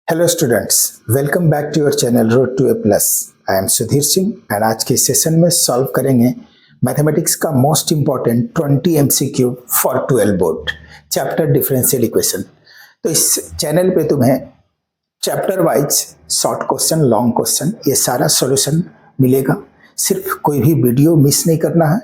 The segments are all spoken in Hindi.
Hello students, welcome back to your channel road to A plus. I am Sudhir Singh and आज के सेशन में सॉल्व करेंगे मैथमेटिक्स का most important 20 MCQ for 12 board chapter differential equation. तो इस चैनल पे तुम्हें chapter wise short question, long question, ये सारा सॉल्यूशन मिलेगा। सिर्फ कोई भी वीडियो मिस नहीं करना है।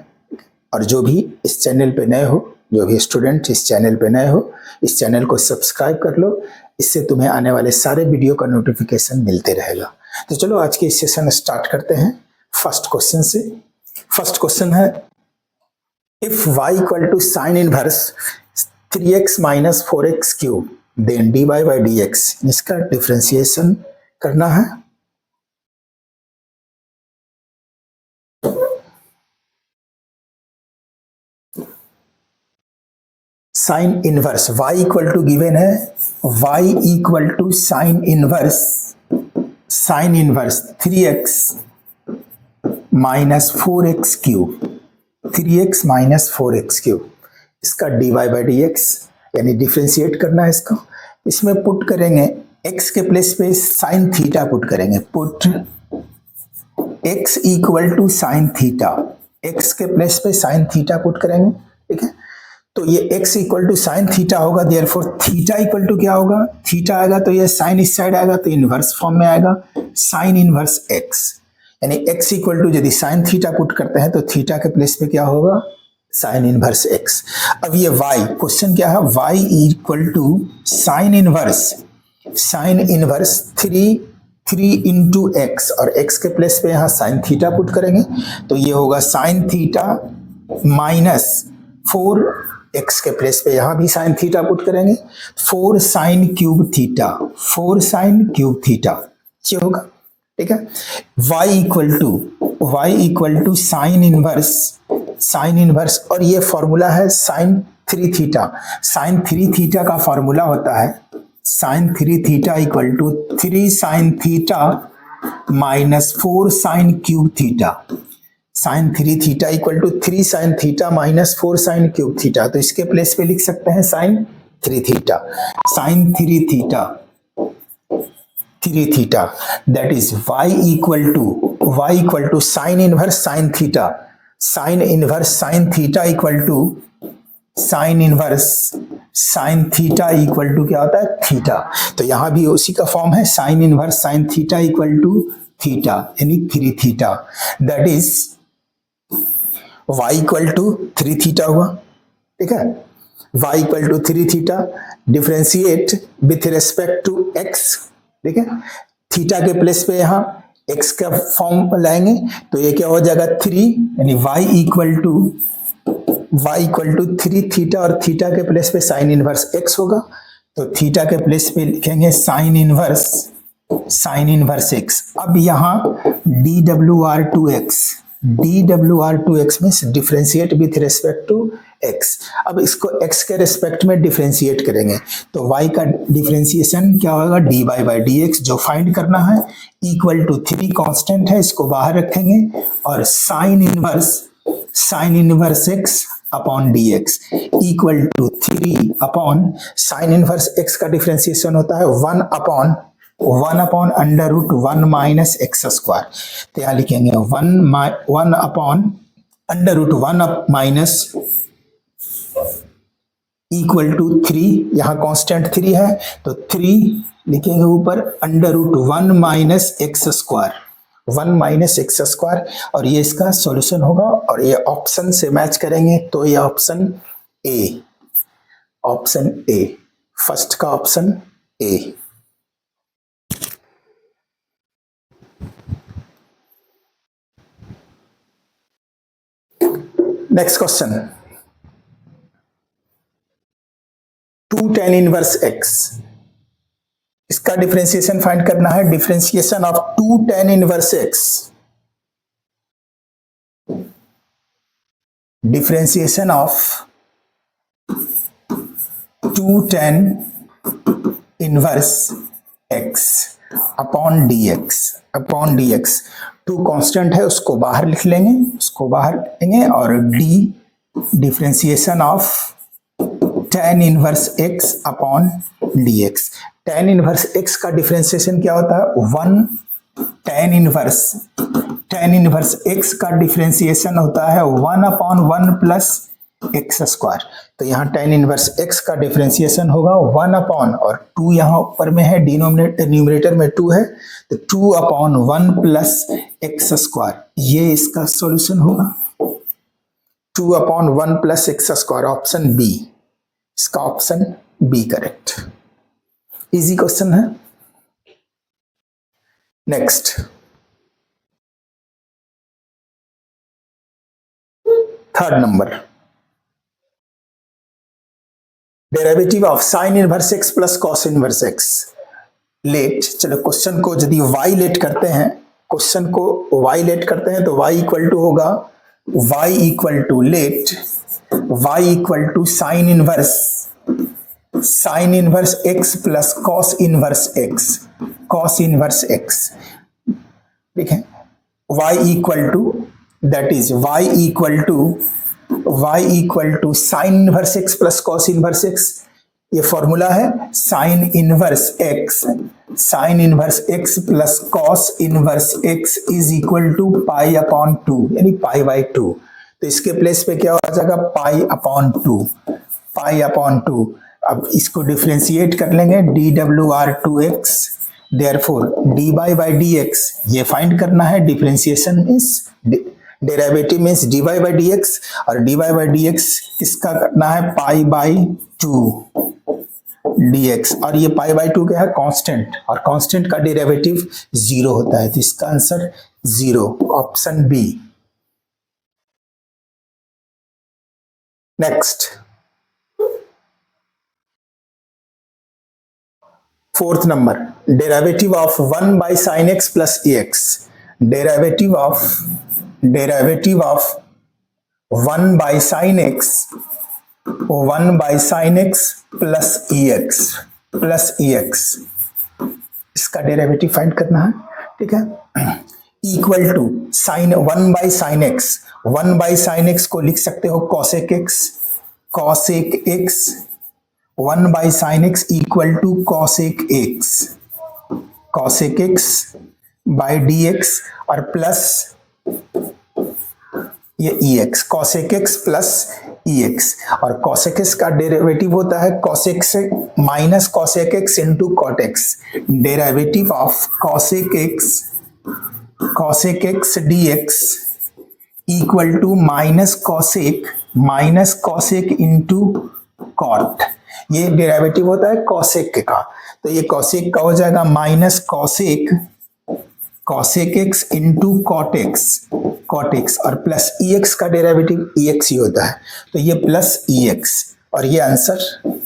और जो भी इस चैनल पे नए हो, जो भी स्टूडेंट इस चैनल पे नए हो, इस चैनल को सब्सक्राइब कर लो। इससे तुम्हें आने वाले सारे वीडियो का नोटिफिकेशन मिलते रहेगा। तो चलो आज के सेशन स्टार्ट करते हैं फर्स्ट क्वेश्चन से। फर्स्ट क्वेश्चन है, if y equal to sine inverse 3x minus 4x cube then dy by dx, इसका डिफरेंशिएशन करना है। Sine inverse y equal to given है, y equal to sine inverse 3x minus 4x cube, 3x minus 4x cube, इसका dy बाई dx यानी डिफ्रेंशिएट करना है इसको। इसमें पुट करेंगे x के प्लेस पे साइन थीटा पुट करेंगे। Put x equal to sine theta, x के प्लेस पे साइन थीटा पुट करेंगे, ठीक है। तो ये x equal to sine theta होगा, देयरफॉर थीटा इक्वल टू क्या होगा, थीटा आएगा तो ये साइन इस साइड आएगा तो इनवर्स फॉर्म में आएगा, साइन इनवर्स x। यानी x इक्वल टू यदि साइन थीटा पुट करते हैं तो थीटा के प्लेस पे क्या होगा, साइन इनवर्स x। अब ये y, क्वेश्चन क्या है, y equal to sine inverse 3 into x, और x के प्लेस पे यहाँ साइन थीटा पुट करेंगे तो ये होगा साइन थीटा माइनस 4, x के प्लेस पे यहाँ भी साइन थीटा पुट करेंगे, 4 sine cube theta, 4 sine cube theta ये होगा, ठीक है। y equal to sine inverse, और ये फॉर्मूला है साइन 3 थीटा। साइन 3 थीटा का फॉर्मूला होता है sine 3 theta equal to 3 sine theta minus 4 sine cube theta. Sine 3 theta equal to 3 sine theta minus 4 sine cube theta. तो इसके प्लेस पे लिख सकते हैं sine 3 theta, sine 3 theta that is y equal to sine inverse sine theta, sine theta equal to sine inverse sine theta equal to क्या होता है, थीटा। तो यहां भी उसी का फॉर्म है, sine inverse sine theta equal to theta यानी 3 theta, that is y equal to 3 theta हुआ, ठीक है। y equal to 3 theta, differentiate with respect to x, ठीक है। थीटा के प्लेस पे यहाँ x का फॉर्म लाएंगे तो ये क्या हो जाएगा 3, यानी y इक्वल टू 3 थीटा, और थीटा के प्लेस पे साइन इनवर्स x होगा तो थीटा के प्लेस पे लिखेंगे साइन इनवर्स x। अब यहाँ dwr2x में differentiate with respect to x। अब इसको x के रेस्पेक्ट में डिफरेंशिएट करेंगे तो y का डिफरेंशिएशन क्या होगा, dy बाई dx जो फाइंड करना है, इक्वल टू 3 कांस्टेंट है इसको बाहर रखेंगे, और sine inverse x upon dx equal to 3 upon sine inverse x का डिफरेंशिएशन होता है 1 upon under root 1 minus x square. तो यहाँ लिखेंगे 1 upon under root 1 minus equal to 3, यहाँ कांस्टेंट 3 है तो 3 लिखेंगे ऊपर, under root 1 minus x square, और ये इसका सॉल्यूशन होगा। और ये ऑप्शन से मैच करेंगे तो ये ऑप्शन ए, फर्स्ट का option A. Next question, 2 tan inverse x, इसका डिफरेंशिएशन फाइंड करना है। Differentiation of 2 tan inverse x, differentiation of 2 tan inverse x upon dx। 2 constant है उसको बाहर लिख लेंगे, और d differentiation of tan inverse x upon dx। tan inverse x का डिफरेंशिएशन क्या होता है? 1 tan इनवर्स x का डिफरेंशिएशन होता है 1 अपॉन 1 प्लस एक्स स्क्वायर। तो यहाँ tan इनवर्स x का डिफरेंशिएशन होगा 1 अपॉन, और 2 यहाँ ऊपर में है, न्यूमरेटर में 2 है, तो 2 अपॉन 1 प्लस एक्स स्क्वायर, ये इसका सॉल्यूशन होगा। 2 upon 1 plus x square, option B, इसका option B correct. Easy question है। Next, third number, derivative of sine inverse x plus cos inverse x. Let, चलो क्वेश्चन को यदि y लेट करते हैं, क्वेश्चन को y लेट करते हैं तो y इक्वल टू होगा, y equal to let, y equal to sine inverse x plus cos inverse x, ठीक है। y equal to, that is y equal to sine inverse x plus cos inverse x। ये फॉर्मूला है sine inverse x plus cos inverse x is equal to pi upon 2, यानी पाई बाई 2। तो इसके प्लेस पे क्या हो जाएगा? पाई अपॉन 2। अब इसको डिफरेंशिएट कर लेंगे, dWr2x, therefore dy by dx, ये फाइंड करना है। Differentiation means derivative means dy by dx, और dy बाई dx किसका करना है? पाई बाई 2 dx, और ये पाई बाई 2 क्या है? कांस्टेंट, और कांस्टेंट का डेरिवेटिव 0 होता है, तो इसका answer 0, option B. Next, fourth number, derivative of 1 by sine x plus ex। Derivative of 1 by sine x plus ex, इसका डेरिवेटिव फाइंड करना है, ठीक है। Equal to sine 1 by sine x को लिख सकते हो cosec x, 1 by sine x equal to cosec x by dx, और प्लस ये ex, cosec x plus ex, और cosec x का डेरिवेटिव होता है cosec x minus cosec x into cot x। Derivative of cosec x dx equal to minus cosec into cot। ये डेरिवेटिव होता है cosec का, तो ये cosec का हो जाएगा minus cosec x into cot x, और प्लस ex का डेरिवेटिव ex ही होता है, तो ये प्लस ex, और ये आंसर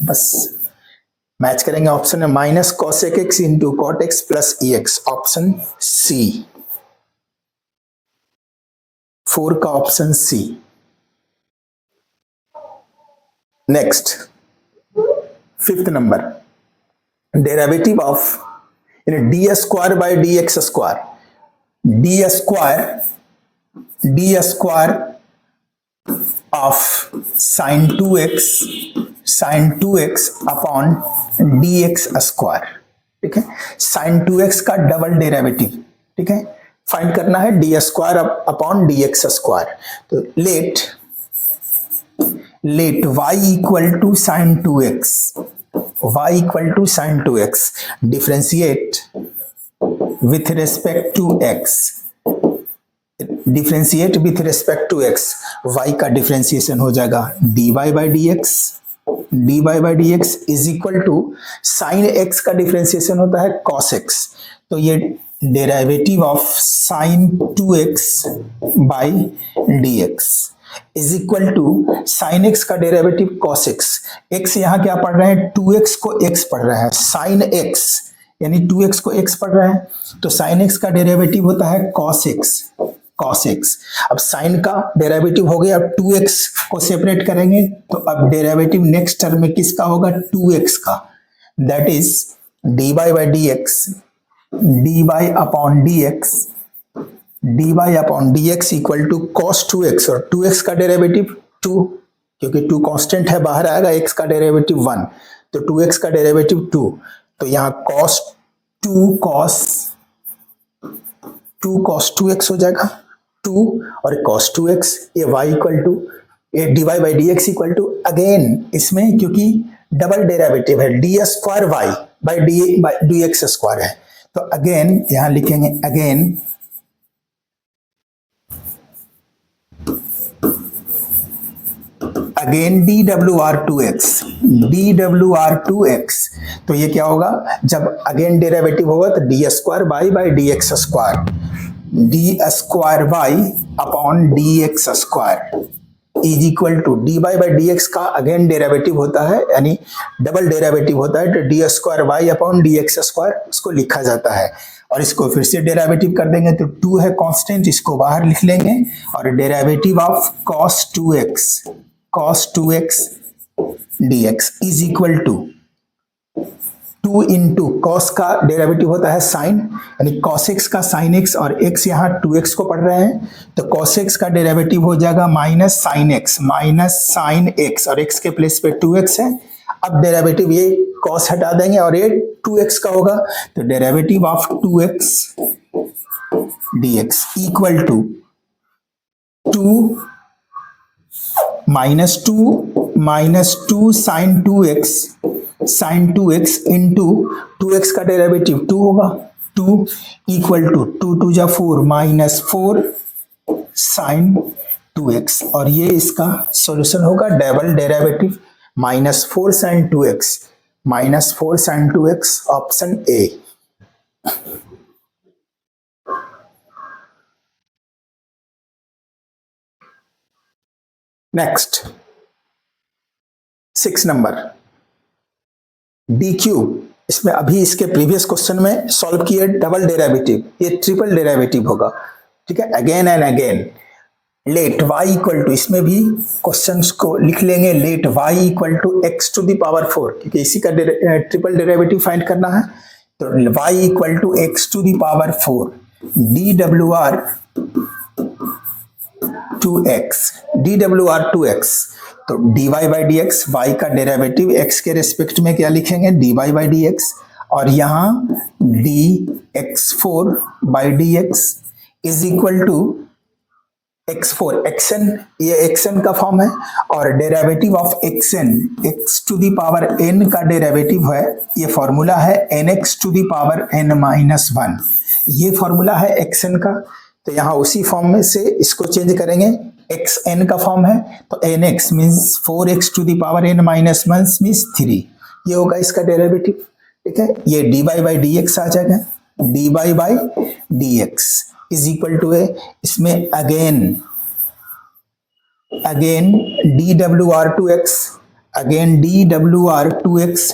बस मैच करेंगे ऑप्शन में, minus cosec x into cot x plus ex, option C, 4 का option C. Next, fifth number, derivative of d square by dx square, d square of sine 2x upon dx square, ठीक है। साइन 2x का डबल डेरिवेटिव, ठीक है, फाइंड करना है d square upon dx square. तो let y equal to sine 2x, differentiate with respect to x, y का डिफरेंशिएशन हो जाएगा dy by dx is equal to sine x का डिफरेंशिएशन होता है cos x, तो ये derivative of sine 2x by dx is equal to sine x का डेरिवेटिव cos x यहाँ क्या पढ़ रहे हैं? 2x को x पढ़ रहा है, साइन x यानी 2x को x पढ़ रहा है, तो साइन x का डेरिवेटिव होता है cos x। अब साइन का डेरिवेटिव हो गया, अब 2x को सेपरेट करेंगे, तो अब डेरिवेटिव नेक्स्ट टर्म में किसका होगा? 2x का, that is dy by dx, dy upon dx equal to cos 2x, और 2x का डेरिवेटिव 2, क्योंकि 2 कांस्टेंट है, बाहर आएगा x का डेरिवेटिव 1, तो 2x का डेरिवेटिव 2, तो यहाँ cos 2 cos 2x हो जाएगा 2 और cos 2x, ये y इक्वल टू ये dy by d x equal to again इसमें क्योंकि डबल डेरिवेटिव है d square y by d x square है, तो अगेन यहां लिखेंगे अगेन dWr2x, तो ये क्या होगा जब अगेन डेरिवेटिव होगा तो d square y by d x square, d square y upon d x square is equal to d y by d x का अगेन डेरिवेटिव होता है, यानी डबल डेरिवेटिव होता है, तो d square y upon d x square उसको लिखा जाता है। और इसको फिर से डेरिवेटिव कर देंगे तो 2 है कांस्टेंट, इसको बाहर लिख लेंगे और derivative of cos 2x dx is equal to 2 into cos का डेरिवेटिव होता है साइन, यानी cos x का साइन x और x यहाँ 2x को पढ़ रहे हैं, तो cos x का डेरिवेटिव हो जाएगा माइनस साइन x और x के प्लेस पे 2x है। अब डेरिवेटिव ये cos हटा देंगे और ये 2x का होगा, तो derivative of 2x dx equal to 2 minus two sine 2x into 2x का डेरिवेटिव 2 होगा, 2 इक्वल टू 2 2 जा 4 माइनस 4 साइन 2x, और ये इसका सॉल्यूशन होगा double derivative minus 4 sine 2x option A. Next 6 number d cube, इसमें अभी इसके प्रीवियस क्वेश्चन में सॉल्व किए डबल डेरिवेटिव, ये ट्रिपल डेरिवेटिव होगा, ठीक है, again and again. Let y equal to, इसमें भी क्वेश्चंस को लिख लेंगे let y equal to x to the power 4, क्योंकि इसी का ट्रिपल डेरिवेटिव फाइंड करना है, तो y equal to x to the power 4 dWr2x, तो dy by d x, y का डेरिवेटिव x के रेस्पेक्ट में क्या लिखेंगे dy बाई डी एक्स, और यहाँ dx4 by d x is equal to x4 xn, ये xn का फॉर्म है, और derivative of xn x to the power n का डेरिवेटिव है, ये फॉर्मूला है nx to the power n minus 1, ये फॉर्मूला है xn का, तो यहाँ उसी फॉर्म में से इसको चेंज करेंगे, xn का फॉर्म है तो nx means 4x to the power n minus 1 means 3, ये होगा इसका डेरिवेटिव, ठीक है, ये dy बाई डी एक्स आ जाएगा, dy by d x is equal to है, इसमें अगेन dWr2x, अगेन dWr2x,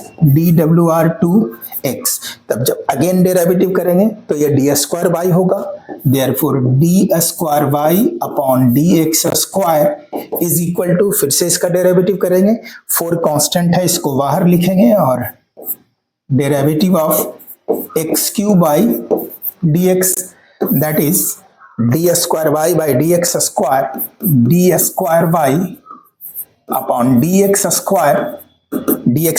तब जब अगेन डेरिवेटिव करेंगे तो ये डी स्क्वायर वाई होगा, therefore d square y upon d x square is equal to, फिर से इसका डेरिवेटिव करेंगे, 4 कांस्टेंट है इसको बाहर लिखेंगे, और derivative of x cube by d x, that is d square y by dx square y upon dx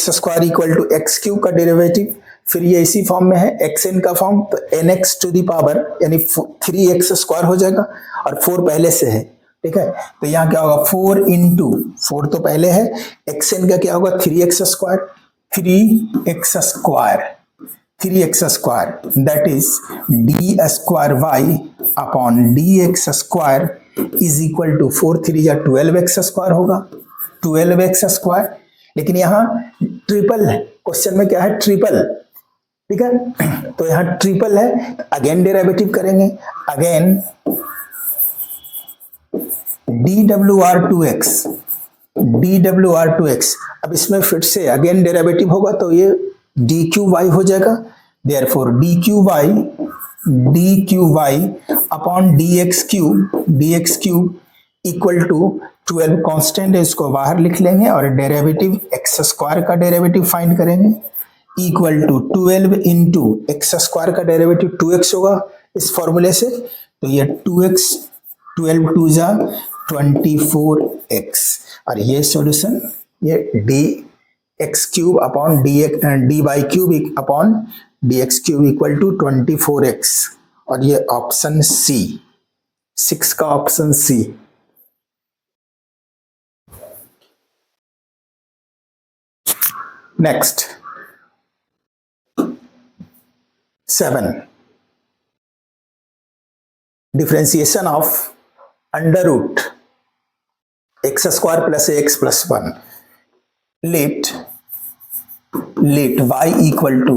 square equal to x cube का डेरिवेटिव, फिर ये इसी फॉर्म में है xn का फॉर्म, तो nx टू दी पावर यानी 3x स्क्वायर हो जाएगा, और 4 पहले से है, ठीक है, तो यहाँ क्या होगा 4 इंटू 4 तो पहले है, xn का क्या होगा 3x square, that is d square y upon dx square is equal to 4 3 या 12x स्क्वायर होगा, 12x स्क्वायर, लेकिन यहाँ ट्रिपल है, क्वेश्चन में क्या है ट्रिपल, ठीक है, तो यहाँ ट्रिपल है, अगेन डेरिवेटिव करेंगे, अगेन dWr2x, अब इसमें फिर से अगेन डेरिवेटिव होगा तो ये dqy हो जाएगा, therefore dqy upon dx cube equal to 12 constant है, इसको बाहर लिख लेंगे, और डेरिवेटिव x स्क्वायर का डेरिवेटिव फाइंड करेंगे, equal to 12 into x square का डेरिवेटिव 2x होगा इस फॉर्मूले से, तो ये 2x 12 2 जा 24x, और ये सॉल्यूशन ये d x cube upon d y cube upon d x cube equal to 24x, और ये ऑप्शन सी, 6 का option C. Next 7, differentiation of under root x square plus x plus 1, let y equal to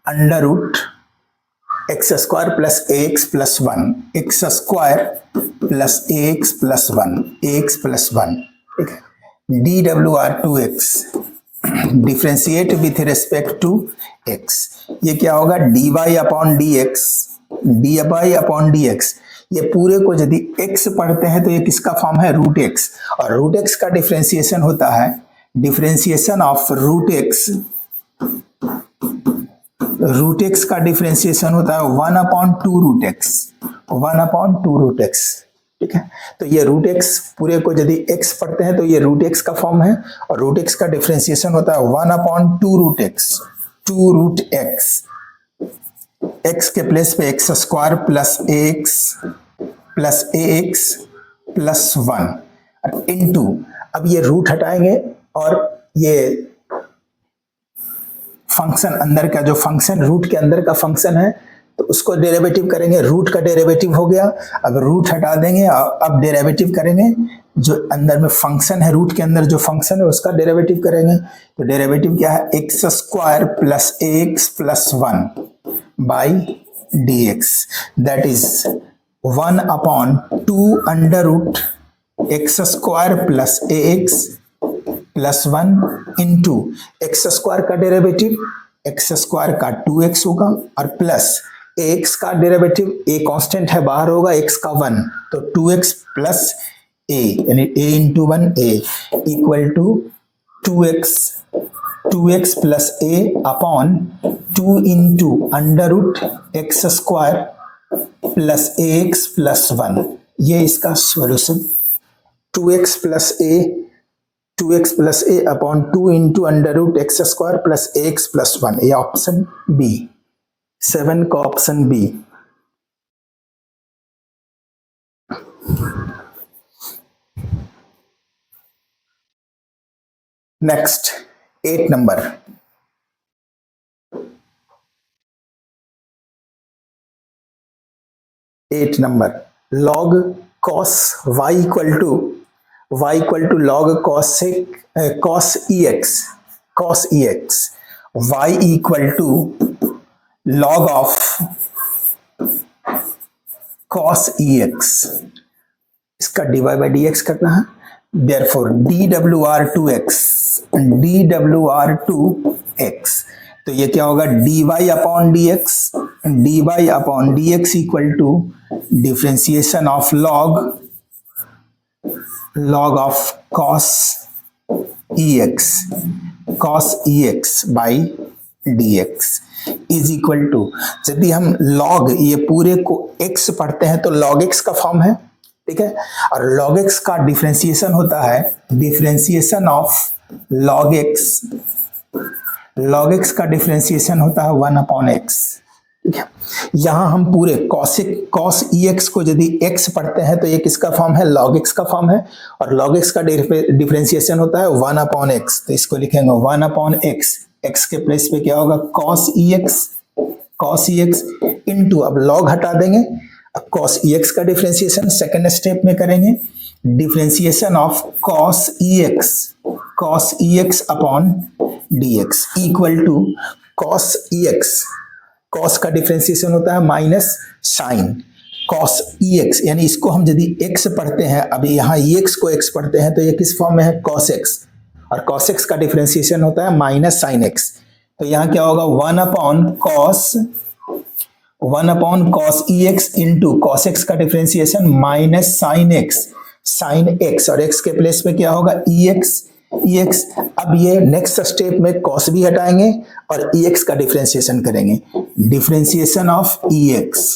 under root x square plus x plus 1, x square plus x plus 1, x plus 1, ठीक है। D W R to x, differentiate with respect to x, ये क्या होगा, d y upon d x, d y upon d x. ये पूरे को यदि x पढ़ते हैं तो ये किसका फॉर्म है, रूट एक्स, और रूट एक्स का डिफ्रेंशिएशन होता है, differentiation of root x, root x का डिफ्रेंशिएशन होता है 1/2 रूट एक्स, 1/2 रूट एक्स, ठीक है। तो ये रूट एक्स पूरे को यदि x पढ़ते हैं तो ये रूट एक्स का फॉर्म है, और रूट एक्स का डिफ्रेंशिएशन होता है 1/2 root x, 2 root x, x के प्लेस पे x square plus x plus a x plus 1 into, अब ये रूट हटाएंगे और ये फंक्शन अंदर का जो फंक्शन रूट के अंदर का फंक्शन है तो उसको डेरिवेटिव करेंगे, रूट का डेरिवेटिव हो गया, अब रूट हटा देंगे और अब डेरिवेटिव करेंगे, जो अंदर में फंक्शन है रूट के अंदर जो फंक्शन है उसका डेरिवेटिव करेंगे। तो डेरिवेटिव क्या है, x square plus x plus 1 by d x, that is 1/2 under root x square plus a x plus 1 into x square का डेरिवेटिव, एक्स स्क्वायर का 2x होगा, और प्लस एक्स का डेरिवेटिव, ए कांस्टेंट है बाहर होगा, एक्स का 1, तो 2x प्लस ए, यानी a into 1 a equal to 2x plus a upon 2 into under root x square plus ax plus 1, ये इसका solution 2x plus a upon 2 into under root x square plus ax plus 1, ये ऑप्शन बी, 7 का option B. Next 8 number, log cos y equal to log cos ex, y equal to log of cos ex, इसका dy बाई डी एक्स करना है, देयरफॉर dwr2x, तो ये क्या होगा, dy upon d x equal to differentiation of log of cos ex by dx is equal to, यदि हम log ये पूरे को x पढ़ते हैं तो log x का फॉर्म है, ठीक है, और log x का डिफ्रेंशिएशन होता है, डिफ्रेंशिएशन ऑफ log x का डिफ्रेंशिएशन होता है 1/x, ठीक है। यहां हम पूरे cos ex को यदि x पढ़ते हैं तो ये किसका फॉर्म है, log x का फॉर्म है, और log x का डिफ्रेंशिएशन होता है 1/x, तो इसको लिखेंगे 1/x, x के प्लेस पे क्या होगा, cos ex इंटू, अब log हटा देंगे, अब cos ex का डिफ्रेंशिएशन सेकेंड स्टेप में करेंगे, differentiation of cos ex upon dx equal to cos ex, cos का डिफ्रेंशिएशन होता है माइनस साइन cos ex, यानी इसको हम यदि x पढ़ते हैं, अभी यहाँ ex को x पढ़ते हैं तो ये किस फॉर्म में है, cos x, और cos x का डिफ्रेंशिएशन होता है माइनस साइन x, तो यहाँ क्या होगा 1/cos ex into cos x का डिफ्रेंशिएशन माइनस साइन x, और x के प्लेस में क्या होगा, ex, अब ये नेक्स्ट स्टेप में cos भी हटाएंगे और ex का डिफ्रेंशिएशन करेंगे, डिफ्रेंशिएशन ऑफ ex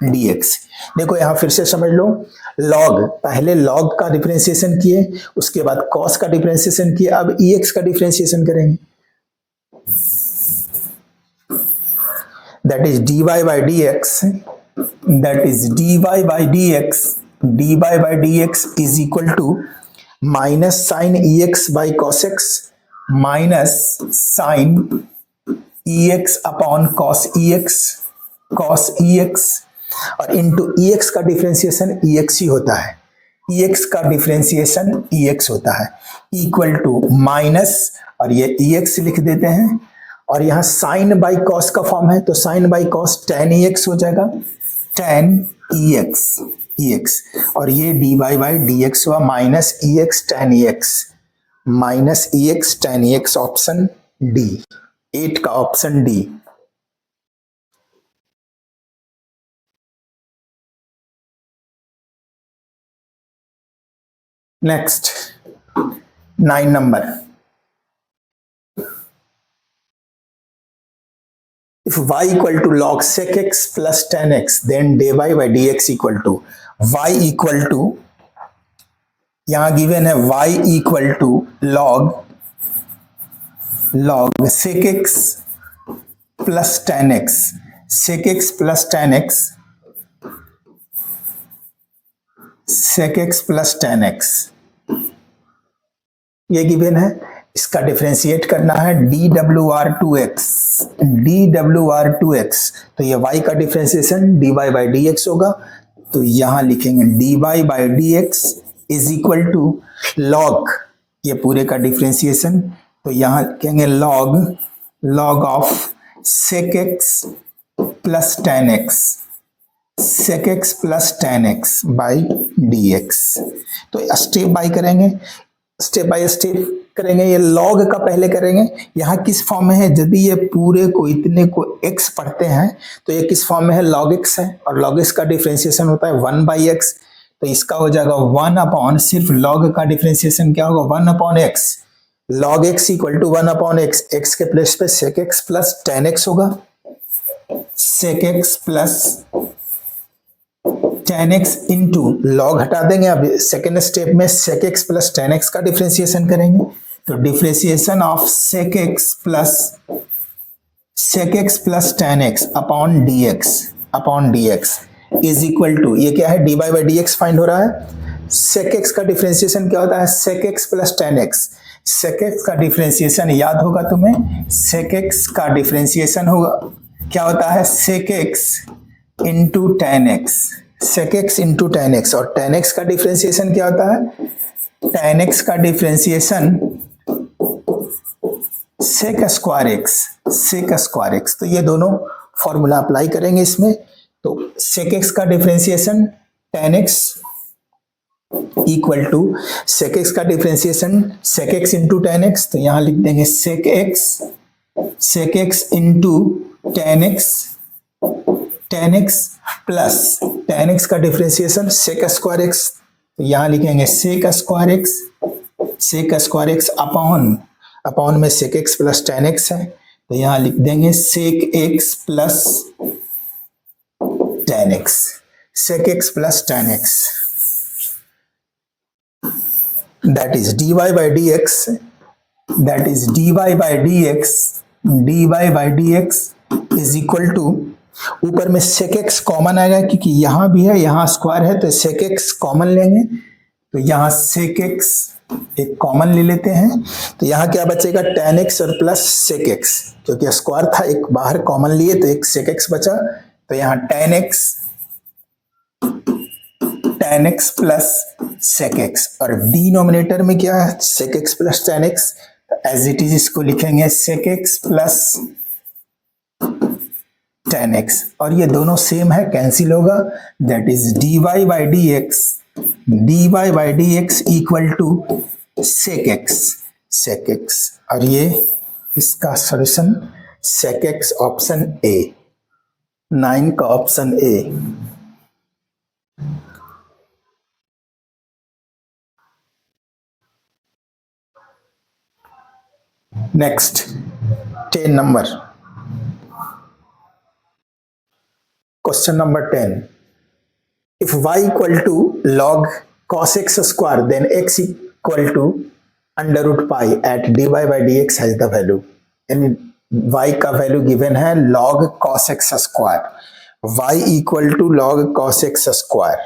dx। देखो यहां फिर से समझ लो, लॉग, पहले लॉग का डिफरेंशिएशन किए, उसके बाद कॉस का डिफरेंशिएशन किए, अब एक्स का डिफरेंशिएशन करेंगे। That is dy by dx, that is dy by dx, dy by dx is equal to minus sin ex by cos x minus sin ex upon cos ex और इंटू ex का डिफरेंशिएशन ex ही होता है, ex का डिफरेंशिएशन ex होता है, इक्वल टू माइनस, और ये ex लिख देते हैं, और यहाँ साइन बाई कॉस का फॉर्म है तो sine by cos tan ex हो जाएगा, tan ex, और ये dy बाई dx हुआ minus ex tan ex, minus ex tan ex, option D, 8 का option D. Next 9 number, if y equal to log sec x plus tan x, then dy by dx equal to y equal to, यहां गिवन है y equal to log sec x plus tan x, sec x plus tan x, sec x plus tan x, ये गिवन है, इसका डिफरेंशिएट करना है dwr2x, dwr2x, तो ये y का डिफरेंशिएशन dy by dx होगा, तो यहां लिखेंगे dy by dx is equal to log, ये पूरे का डिफरेंशिएशन, तो यहां लिखेंगे log of sec x plus tan x, sec x plus tan x by dx, तो स्टेप बाय करेंगे, स्टेप बाय स्टेप करेंगे, ये लॉग का पहले करेंगे, यहाँ किस फॉर्म में है, यदि ये पूरे को इतने को x पढ़ते हैं तो ये किस फॉर्म में है, log x है, और log x का डिफरेंशिएशन होता है 1 बाई x, तो इसका हो जाएगा 1 अपॉन, सिर्फ log का डिफरेंशिएशन क्या होगा 1 upon x, log x equal to 1 upon x, x के प्लेस पे sec x plus tan x होगा, sec x plus tan x into log हटा देंगे, अब सेकेंड स्टेप में sec x plus tan x का डिफरेंशिएशन करेंगे, तो differentiation of sec x plus tan x upon dx is equal to, ये क्या है, dy बाई dx फाइंड हो रहा है, sec x का डिफरेंशिएशन क्या होता है, sec x plus tan x, sec x का डिफरेंशिएशन याद होगा तुम्हें, sec x का डिफरेंशिएशन होगा क्या होता है, sec x into tan x, sec x into tan x, और tan x का डिफरेंशिएशन क्या होता है, tan x का डिफरेंशिएशन sec स्क्वायर x, तो ये दोनों फॉर्मूला अप्लाई करेंगे इसमें, तो sec x का differentiation tan x equal to sec x का differentiation sec x into tan x, तो यहां लिख देंगे sec x into tan x plus tan x का डिफरेंशिएशन sec स्क्वायर x, तो यहां लिखेंगे sec स्क्वायर x अपॉन में sec x plus tan x है, तो यहां लिख देंगे sec x plus tan x, sec x plus tan x, that is dy by dx is equal to, ऊपर में sec x कॉमन आएगा क्योंकि यहां भी है, यहां स्क्वायर है, तो sec x कॉमन लेंगे, तो यहां sec x एक कॉमन ले लेते हैं, तो यहां क्या बचेगा, tan x और प्लस sec x, क्योंकि स्क्वायर था एक बाहर कॉमन लिए तो एक sec x बचा, तो यहां tan x plus sec x, और डिनोमिनेटर में क्या है, sec x plus tan x, as it is इसको लिखेंगे sec x plus tan x, और ये दोनों सेम है, कैंसिल होगा, that is dy by dx equal to sec x, और ये इसका सॉल्यूशन sec x ऑप्शन ए, 9 का option A. Next 10 number, question number 10, if y equal to log cos x square, then x equal to under root pi at dy by dx has the value, यानी y का वैल्यू गिवन है log cos x square, y equal to log cos x square,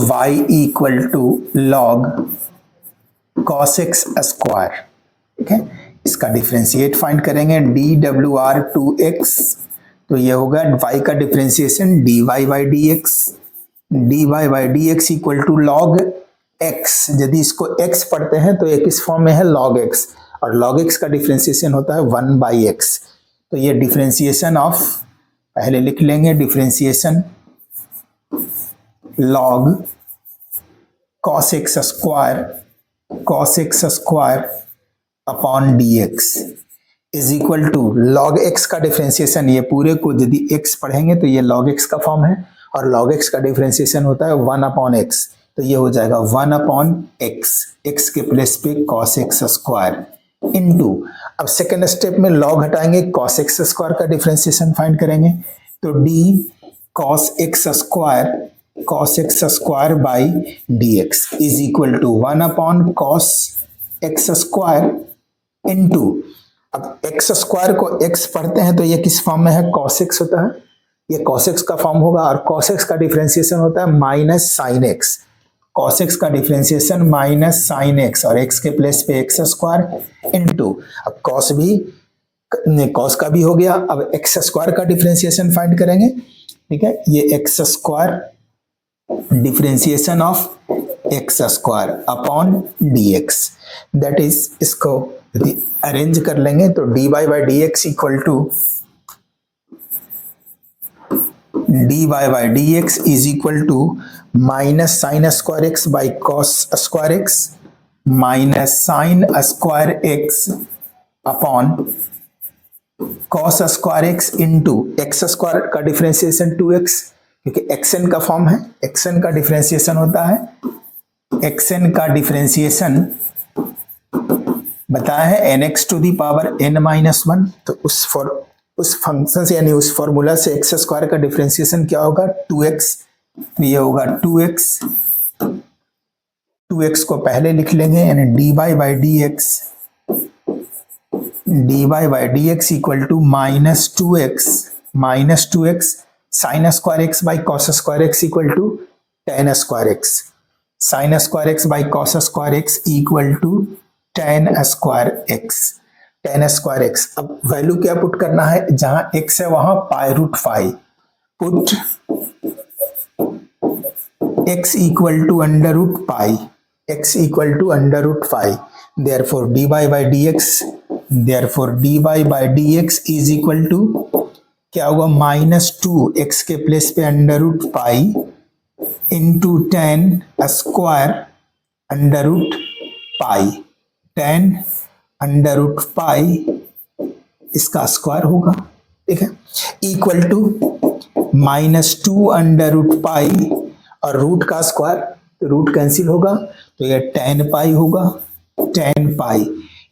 y equal to log cos x square, ठीक है। इसका डिफरेंशिएट फाइंड करेंगे, dwr 2x, तो ये होगा y का differentiation dy by dx, dy by dx equal to log x, यदि इसको x पढ़ते हैं तो ये किस फॉर्म में है log x, और log x का डिफरेंशिएशन होता है 1 बाई x, तो ये डिफरेंशिएशन ऑफ, पहले लिख लेंगे differentiation log cos x square upon dx is equal to log x का डिफरेंशिएशन, ये पूरे को यदि x पढ़ेंगे तो ये log x का फॉर्म है, और log x का डिफरेंशिएशन होता है 1 अपॉन x, तो ये हो जाएगा 1 अपॉन x के प्लेस पे cos x स्क्वायर इनटू, अब सेकेंड स्टेप में log हटाएंगे, cos x स्क्वायर का डिफरेंशिएशन फाइंड करेंगे, तो d cos x square by dx is equal to 1 upon cos x square into, अब x स्क्वायर को x पढ़ते हैं तो ये किस फॉर्म में है, cos x होता है, ये cos x का फॉर्म होगा, और cos x का डिफरेंशिएशन होता है minus sine x, cos x का डिफरेंशिएशन माइनस साइन x, और x के प्लेस पे x स्क्वायर इनटू, अब cos का भी हो गया, अब x स्क्वायर का डिफरेंशिएशन फाइंड करेंगे, ठीक है, ये x square differentiation of x square upon dx, that is, इसको यदि अरेंज कर लेंगे तो dy by dx equal to dy by dx is equal to minus sine square x by cos square x minus sine square x upon cos square x into x square का डिफरेंशिएशन 2x, क्योंकि xn का फॉर्म है, xn का डिफरेंशिएशन होता है, xn का डिफरेंशिएशन बताया है nx to the power n minus 1, तो उस फंक्शन से यानी उस फॉर्मूला से x स्क्वायर का डिफरेंशिएशन क्या होगा 2x, तो ये होगा 2x को पहले लिख लेंगे, यानी dy by dx equal to minus 2x sine square x by cos square x equal to tan square x, sine square x by cos square x equal to tan square x, अब वैल्यू क्या पुट करना है, जहां x है वहां pi root 5, put x equal to under root pi, x equal to under root 5, therefore dy by dx is equal to क्या होगा, माइनस 2x के प्लेस पे under root pi into tan square under root pi, tan under root pi इसका स्क्वायर होगा, ठीक है, equal to minus 2 under root pi, और रूट का स्क्वायर तो रूट कैंसिल होगा, तो ये tan पाई होगा, tan pi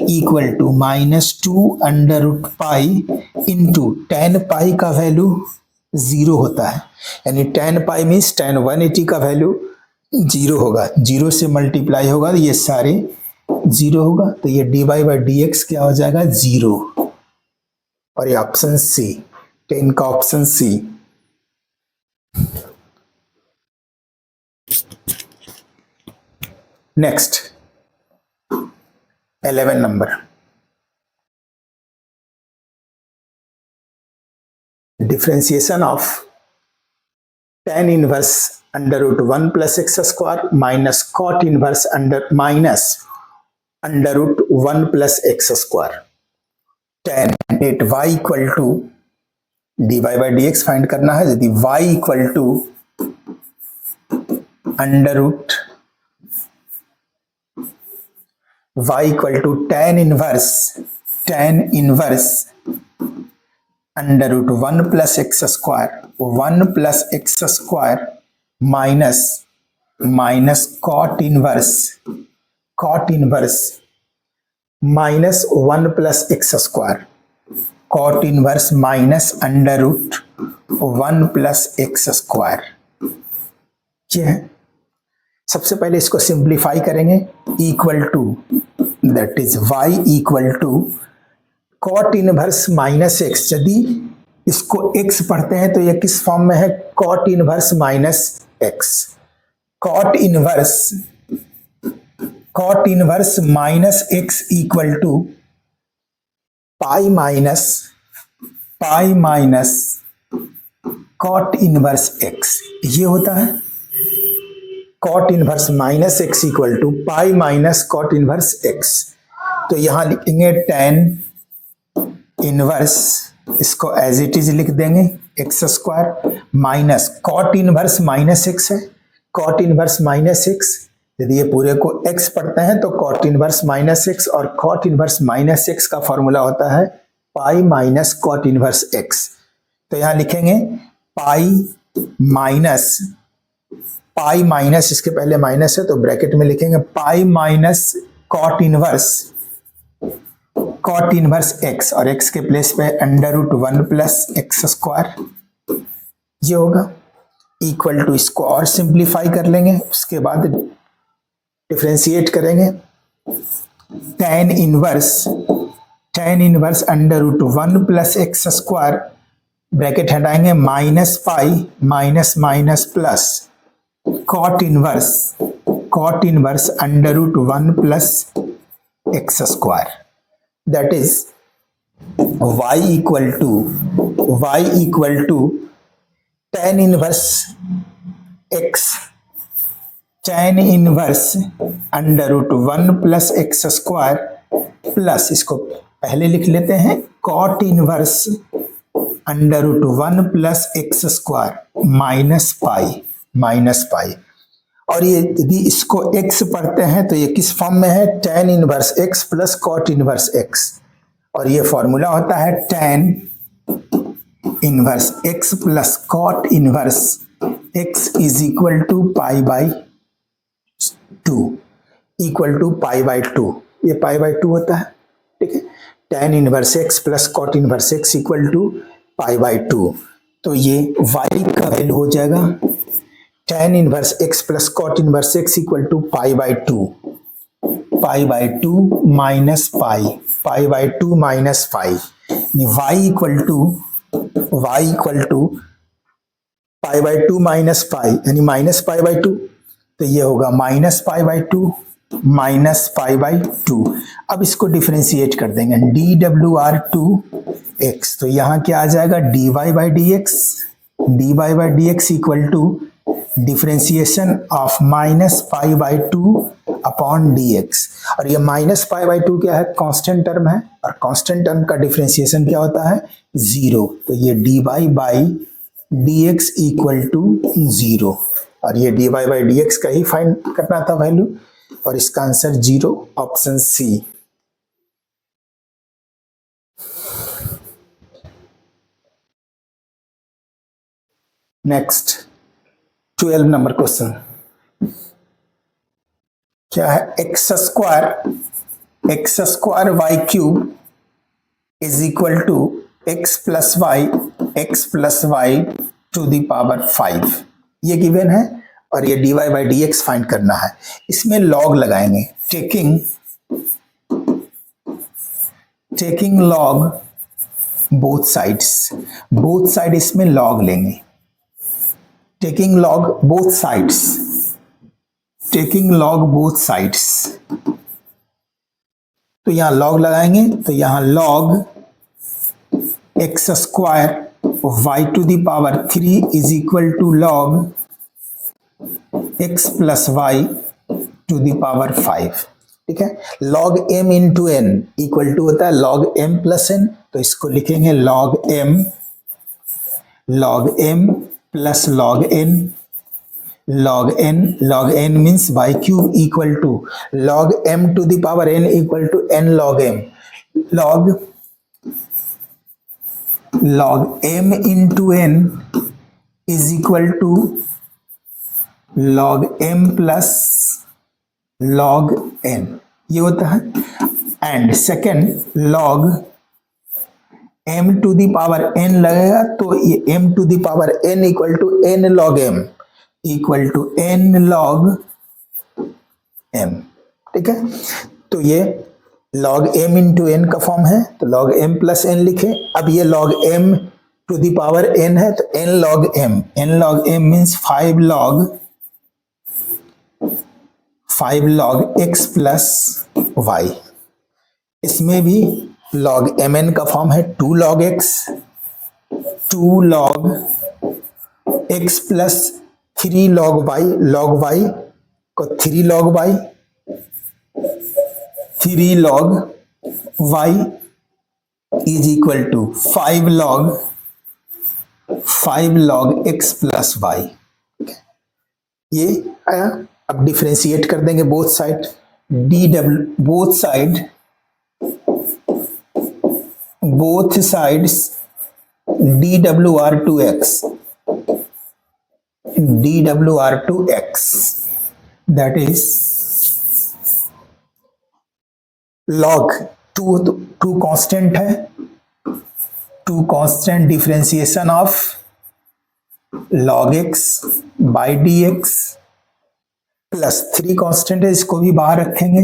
equal to minus 2 under root pi into tan pi का वैल्यू 0 होता है, यानी tan पाई मीन्स tan 180 का वैल्यू 0 होगा, 0 से मल्टीप्लाई होगा तो ये सारे 0 होगा, तो ये dy बाई dx क्या हो जाएगा 0, और ये ऑप्शन सी, 10 का option C. Next 11 number, differentiation of tan inverse under root 1 plus x square minus cot inverse under root 1 plus x square, tan at y equal to dy by dx find करना है, यदि y equal to under root y equal to tan inverse under root 1 plus x square minus cot inverse minus 1 plus x square, cot inverse minus under root 1 plus x square, ये है। सबसे पहले इसको सिंप्लीफाई करेंगे, equal to that is y equal to cot inverse minus x. यदि इसको x पढ़ते हैं तो ये किस फॉर्म में है, cot inverse minus x. Cot inverse minus x equal to pi minus cot inverse x, ये होता है। Cot inverse minus x equal to pi minus cot inverse x. तो यहां लिखेंगे टेन इनवर्स, इसको एज इट इज लिख देंगे x square minus cot inverse minus x है, कॉट इनवर्स माइनस एक्स। यदि ये पूरे को x पढ़ते हैं तो कॉट इनवर्स माइनस एक्स, और कॉट इनवर्स माइनस एक्स का फॉर्मूला होता है pi minus cot inverse x. तो यहां लिखेंगे पाई माइनस इसके पहले माइनस है तो ब्रैकेट में लिखेंगे pi minus cot inverse x, और एक्स के प्लेस पे under root 1 plus x square, ये होगा इक्वल टू, इसको और सिंप्लीफाई कर लेंगे, उसके बाद डिफरेंशिएट करेंगे। Tan inverse under root 1 plus x square, bracket हटाएंगे, minus pi minus minus plus cot inverse under root 1 plus x square, that is y equal to tan inverse under root 1 plus x square plus, इसको पहले लिख लेते हैं, cot inverse under root 1 plus x square minus pi. और ये यदि इसको x पढ़ते हैं तो ये किस फॉर्म में है, tan inverse x plus cot inverse x, और ये फॉर्मूला होता है tan inverse x plus cot inverse x is equal to pi by two, ये पाई बाई टू होता है, ठीक है। Tan inverse x plus cot inverse x equal to pi by two. तो ये y का वैल्यू हो जाएगा tan inverse x plus cot inverse x equal to pi by two minus pi by two minus pi, y equal to pi by two minus pi, यानी माइनस पाई बाई टू, तो ये होगा माइनस पाई बाई टू। अब इसको डिफरेंशिएट कर देंगे, dWr2x, तो यहाँ क्या आ जाएगा, dy by d x equal to differentiation of minus pi by two upon d x. और ये माइनस पाई बाई टू क्या है, कांस्टेंट टर्म है, और कांस्टेंट टर्म का डिफरेंशिएशन क्या होता है, 0। तो ये dy by d x equal to 0, और ये dy बाई डी एक्स का ही फाइंड करना था वैल्यू, और इसका answer 0, option C. Next 12 number question क्या है, x square y cube is equal to x plus y to the power 5, ये गिवन है, और ये dy by d x find करना है। इसमें लॉग लगाएंगे, टेकिंग लॉग बोथ साइड इसमें लॉग लेंगे, टेकिंग लॉग बोथ साइड्स, तो यहां लॉग लगाएंगे, तो यहां log x square y to the power 3 is equal to log x plus y to the power 5, ठीक है। log m into n equal to होता है log m प्लस n, तो इसको लिखेंगे log m plus log n means y cube equal to log m to the power n equal to n log m, log m into n is equal to log m plus log n, ये होता है। And second log m to the power n लगेगा तो ये m to the power n equal to n log m equal to n log m। ठीक है, तो ये log m इंटू n का फॉर्म है, तो log m प्लस n लिखे। अब ये log m to the power n है तो n log m means 5 log x plus y। इसमें भी log mn का फॉर्म है 2 log x plus 3 log y को 3 log y is equal to 5 log x plus y। ये आया। अब डिफरेंशिएट कर देंगे both side, both sides dwr2x that is log 2 constant है, 2 constant differentiation of log x by dx plus 3 constant है, इसको भी बाहर रखेंगे,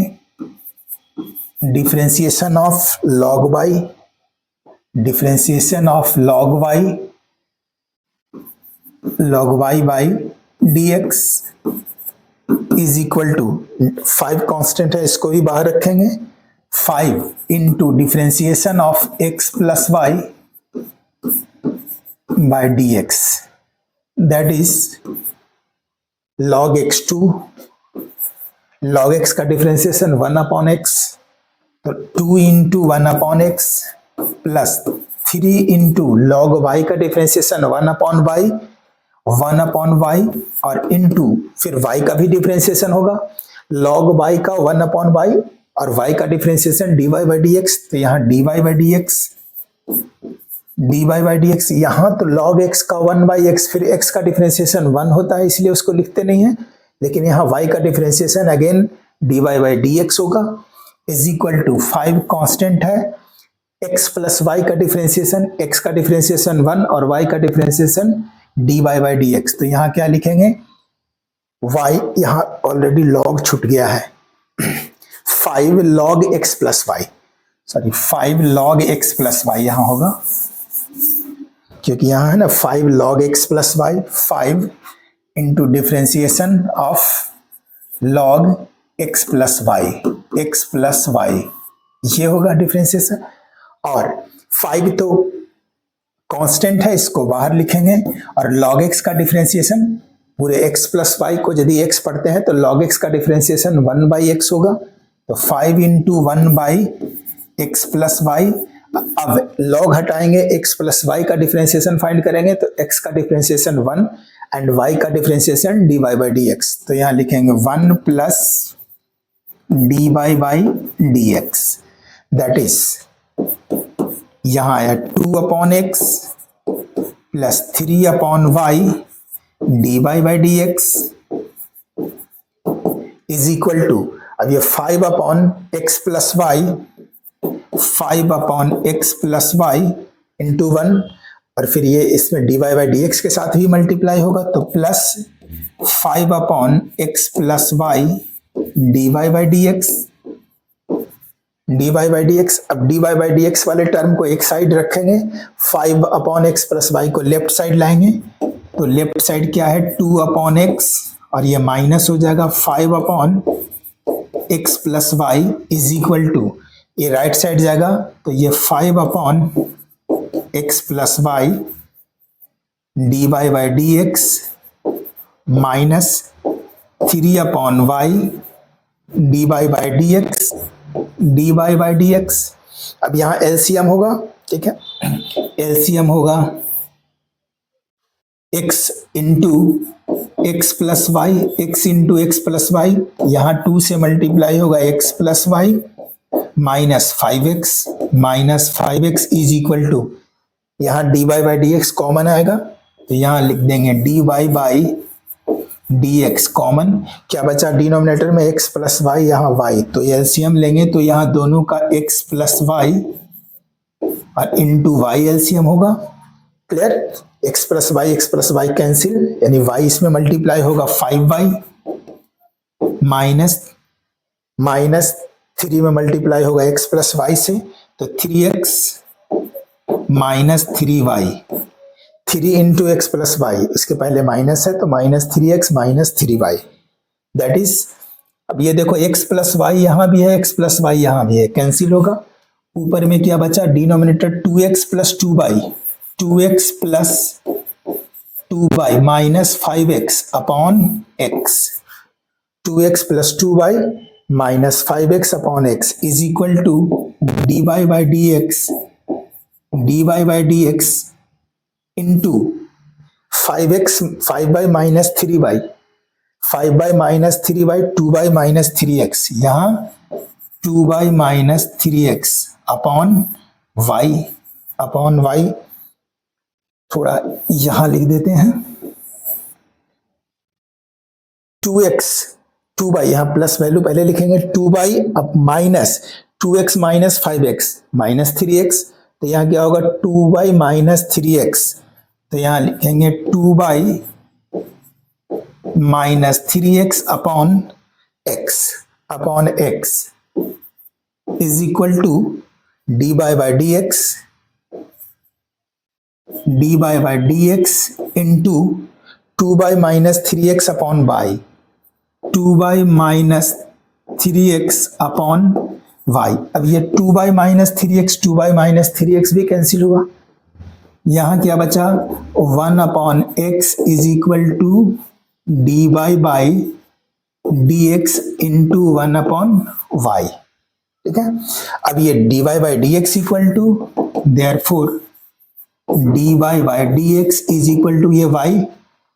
differentiation of log y by dx is equal to 5 constant है, इसको भी बाहर रखेंगे, 5 into differentiation of x plus y by dx that is log x2। log x का डिफरेंशिएशन 1/x, तो 2 into 1/x plus 3 into log y का डिफरेंशिएशन 1/y और इंटू फिर y का भी डिफरेंशिएशन होगा, log y का 1/y और y का डिफरेंशिएशन dy बाई dx, तो यहाँ dy बाई dx यहाँ तो log x का 1/x फिर x का डिफरेंशिएशन 1 होता है इसलिए उसको लिखते नहीं है, लेकिन यहाँ y का differentiation again dy by dx होगा इज इक्वल टू 5 कांस्टेंट है, x प्लस y का डिफरेंशिएशन, x का डिफरेंशिएशन 1 और y का डिफरेंशिएशन dy बाई dx। तो यहाँ क्या लिखेंगे, y यहाँ ऑलरेडी log छूट गया है 5 log x plus y, sorry 5 log x plus y यहाँ होगा, क्योंकि यहाँ है ना 5 log x plus y, 5 into differentiation of log x plus y, ये होगा डिफरेंशिएशन। और 5 तो कांस्टेंट है, इसको बाहर लिखेंगे, और log x का डिफरेंशिएशन पूरे x प्लस y को यदि x पढ़ते हैं तो log x का डिफरेंशिएशन 1/x होगा, तो 5 इंटू 1/x प्लस y। अब log हटाएंगे, x प्लस y का डिफरेंशिएशन फाइंड करेंगे तो x का डिफरेंशिएशन 1 एंड y का डिफरेंशिएशन dy बाई dx, तो यहाँ लिखेंगे 1 plus dy by dx that is यहाँ आया 2/x plus 3/y dy by dx is equal to, अब ये 5/x प्लस y इंटू 1 और फिर ये इसमें dy बाई dx के साथ भी मल्टीप्लाई होगा, तो plus 5/x plus y dy by dx। अब dy बाई dx वाले टर्म को एक साइड रखेंगे, 5/x प्लस y को लेफ्ट साइड लाएंगे, तो लेफ्ट साइड क्या है 2/x और ये माइनस हो जाएगा 5/x plus y is equal to, ये राइट साइड जाएगा तो ये 5/x plus y dy by dx minus 3/y dy by dx। अब यहाँ एलसीएम होगा, ठीक है, एलसीएम होगा x into x plus y, x into x plus y, यहाँ 2 से मल्टीप्लाई होगा x plus y minus 5x is equal to, यहाँ dy बाई dx कॉमन आएगा तो यहाँ लिख देंगे dy बाई dx कॉमन, क्या बचा डिनोमिनेटर में x प्लस वाई, यहाँ y, तो एलसीएम लेंगे तो यहाँ दोनों का x प्लस वाई और इंटू वाई एलसीएम होगा। Clear? X plus y cancel, यानी वाई इसमें मल्टीप्लाई होगा 5y माइनस माइनस 3 में मल्टीप्लाई होगा एक्स प्लस वाई से, तो 3x minus 3y, 3 into x plus y, इसके पहले माइनस है तो minus 3x minus 3y, that is, अब ये देखो x प्लस वाई यहां भी है, x प्लस वाई यहां भी है, कैंसिल होगा। ऊपर में क्या बचा, denominator 2x plus 2y, 2x plus 2y minus 5x upon x, 2x plus 2y minus 5x upon x is equal to dy by dx into 5x 5y minus 3y, 5y minus 3y 2y minus 3x, यहाँ 2y minus 3x upon y, थोड़ा यहां लिख देते हैं 2x 2y, यहां प्लस वैल्यू पहले लिखेंगे 2y अब minus 2x minus 5x minus 3x, तो यहां क्या होगा 2y माइनस 3x, तो यहां लिखेंगे 2y minus 3x upon x is equal to dy by dx into 2y minus 3x upon y, 2y minus 3x upon y। अब ये 2y माइनस 3x भी कैंसिल हुआ, यहां क्या बचा 1 upon x is equal to dy by dx into 1 upon y। ठीक है, अब ये dy by dx equal to, therefore dy by dx is equal to, ये y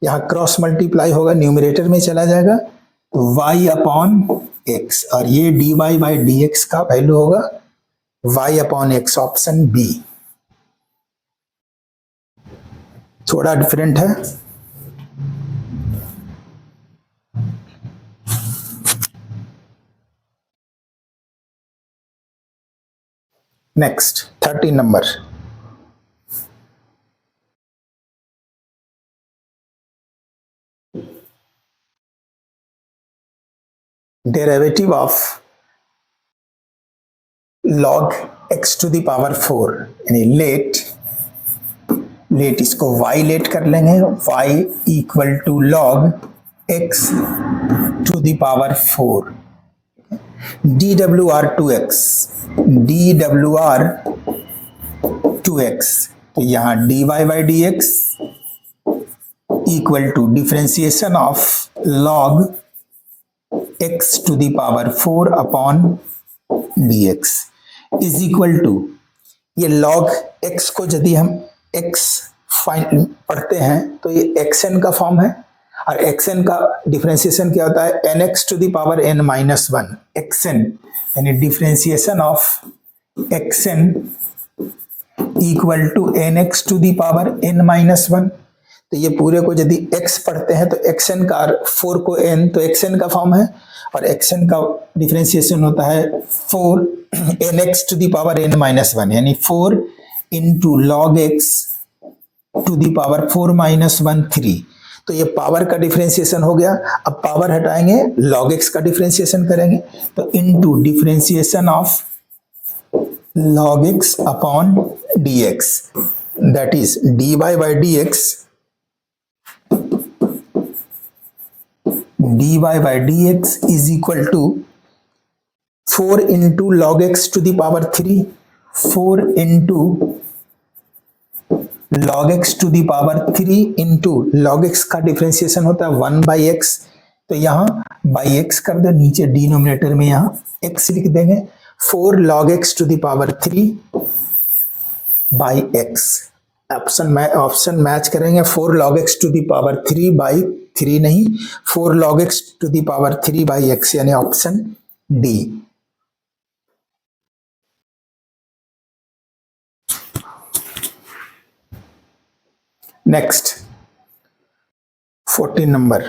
यहां क्रॉस मल्टीप्लाई होगा, न्यूमरेटर में चला जाएगा, तो y अपॉन x, और ये dy बाई dx का वैल्यू होगा y upon x, option B. थोड़ा डिफरेंट है। Next 13 number, derivative of log x to the power 4, यानी लेट इसको y लेट कर लेंगे, y equal to log x to the power 4 dwr 2x, तो यहाँ dy by dx equal to differentiation of log x to the power 4 upon dx is equal to, ये log x को यदि हम x फाइन पढ़ते हैं तो ये xn का फॉर्म है, और xn का डिफ्रेंसिएशन क्या होता है nx to the power n minus 1, xn यानी differentiation of xn equal to nx to the power n minus 1। तो ये पूरे को यदि x पढ़ते हैं तो xn का, 4 को n तो xn का फॉर्म है, और xn का डिफ्रेंसिएशन होता है 4 nx to the power n minus 1, यानी 4 into log x to the power 4 minus 1 3। तो ये पावर का डिफ्रेंसिएशन हो गया, अब पावर हटाएंगे log x का डिफ्रेंसिएशन करेंगे, तो into differentiation of log x upon dx, that is dy by dx is equal to 4 into log x to the power 3, 4 into log x to the power 3 into log x का डिफ्रेंसिएशन होता है 1 बाई एक्स, तो यहाँ बाई एक्स कर दो, नीचे डिनोमिनेटर में यहाँ x लिख देंगे, 4 log x to the power 3 by x, option match करेंगे, 4 log x to the power 3 by 3 नहीं, 4 log x to the power 3 by x, यानी option D. Next 14 number,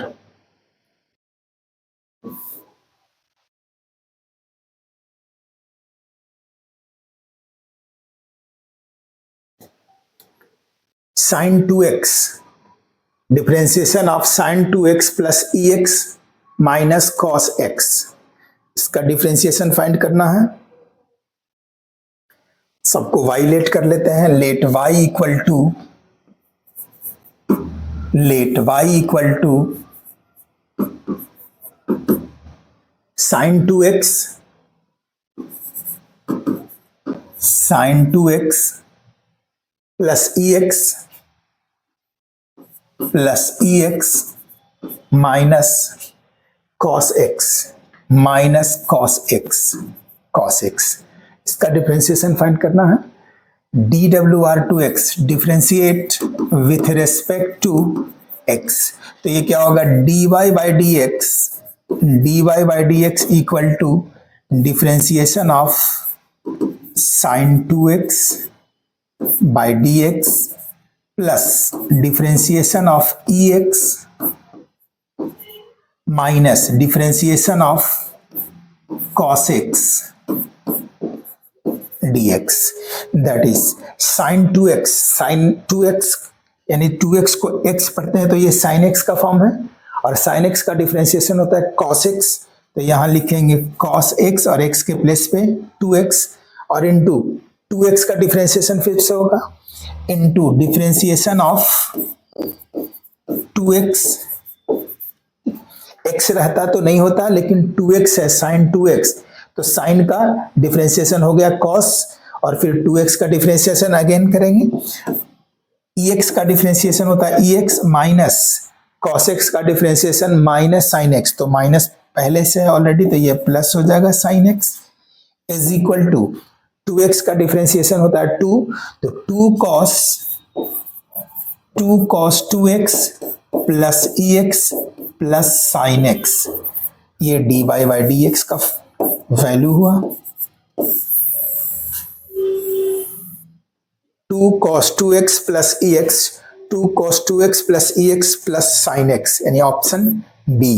sine 2x, differentiation of sine 2x plus EX minus cos x, इसका डिफरेंशिएशन फाइंड करना है। सबको y लेट कर लेते हैं। Let y equal to sine 2x plus EX minus cos x, इसका डिफरेंशिएशन फाइंड करना है। dWr2x differentiate with respect to x, तो ये क्या होगा, dy by dx equal to differentiation of sine 2x by dx plus differentiation of EX minus differentiation of cos x dx, that is sine 2x यानी 2x को x पढ़ते हैं तो ये sin x का फॉर्म है, और sin x का डिफरेंशिएशन होता है cos x, तो यहां लिखेंगे cos x और x के प्लेस पे 2x, और इनटू 2x का डिफरेंशिएशन फिर से होगा into differentiation of 2x, x रहता तो नहीं होता, लेकिन 2x है, sin 2x, तो sin का डिफरेंशिएशन हो गया cos, और फिर 2x का डिफरेंशिएशन अगेन करेंगे। EX का डिफरेंशिएशन होता है EX माइनस cos x का डिफरेंशिएशन माइनस sin x, तो माइनस पहले से है ऑलरेडी, तो ये प्लस हो जाएगा sin x is equal to 2x का डिफरेंशिएशन होता है 2, तो 2 cos 2x plus EX plus sin x, ये dy by dx का वैल्यू हुआ। 2 cos 2x plus EX, 2 cos 2x plus EX plus sin x, यानी option B.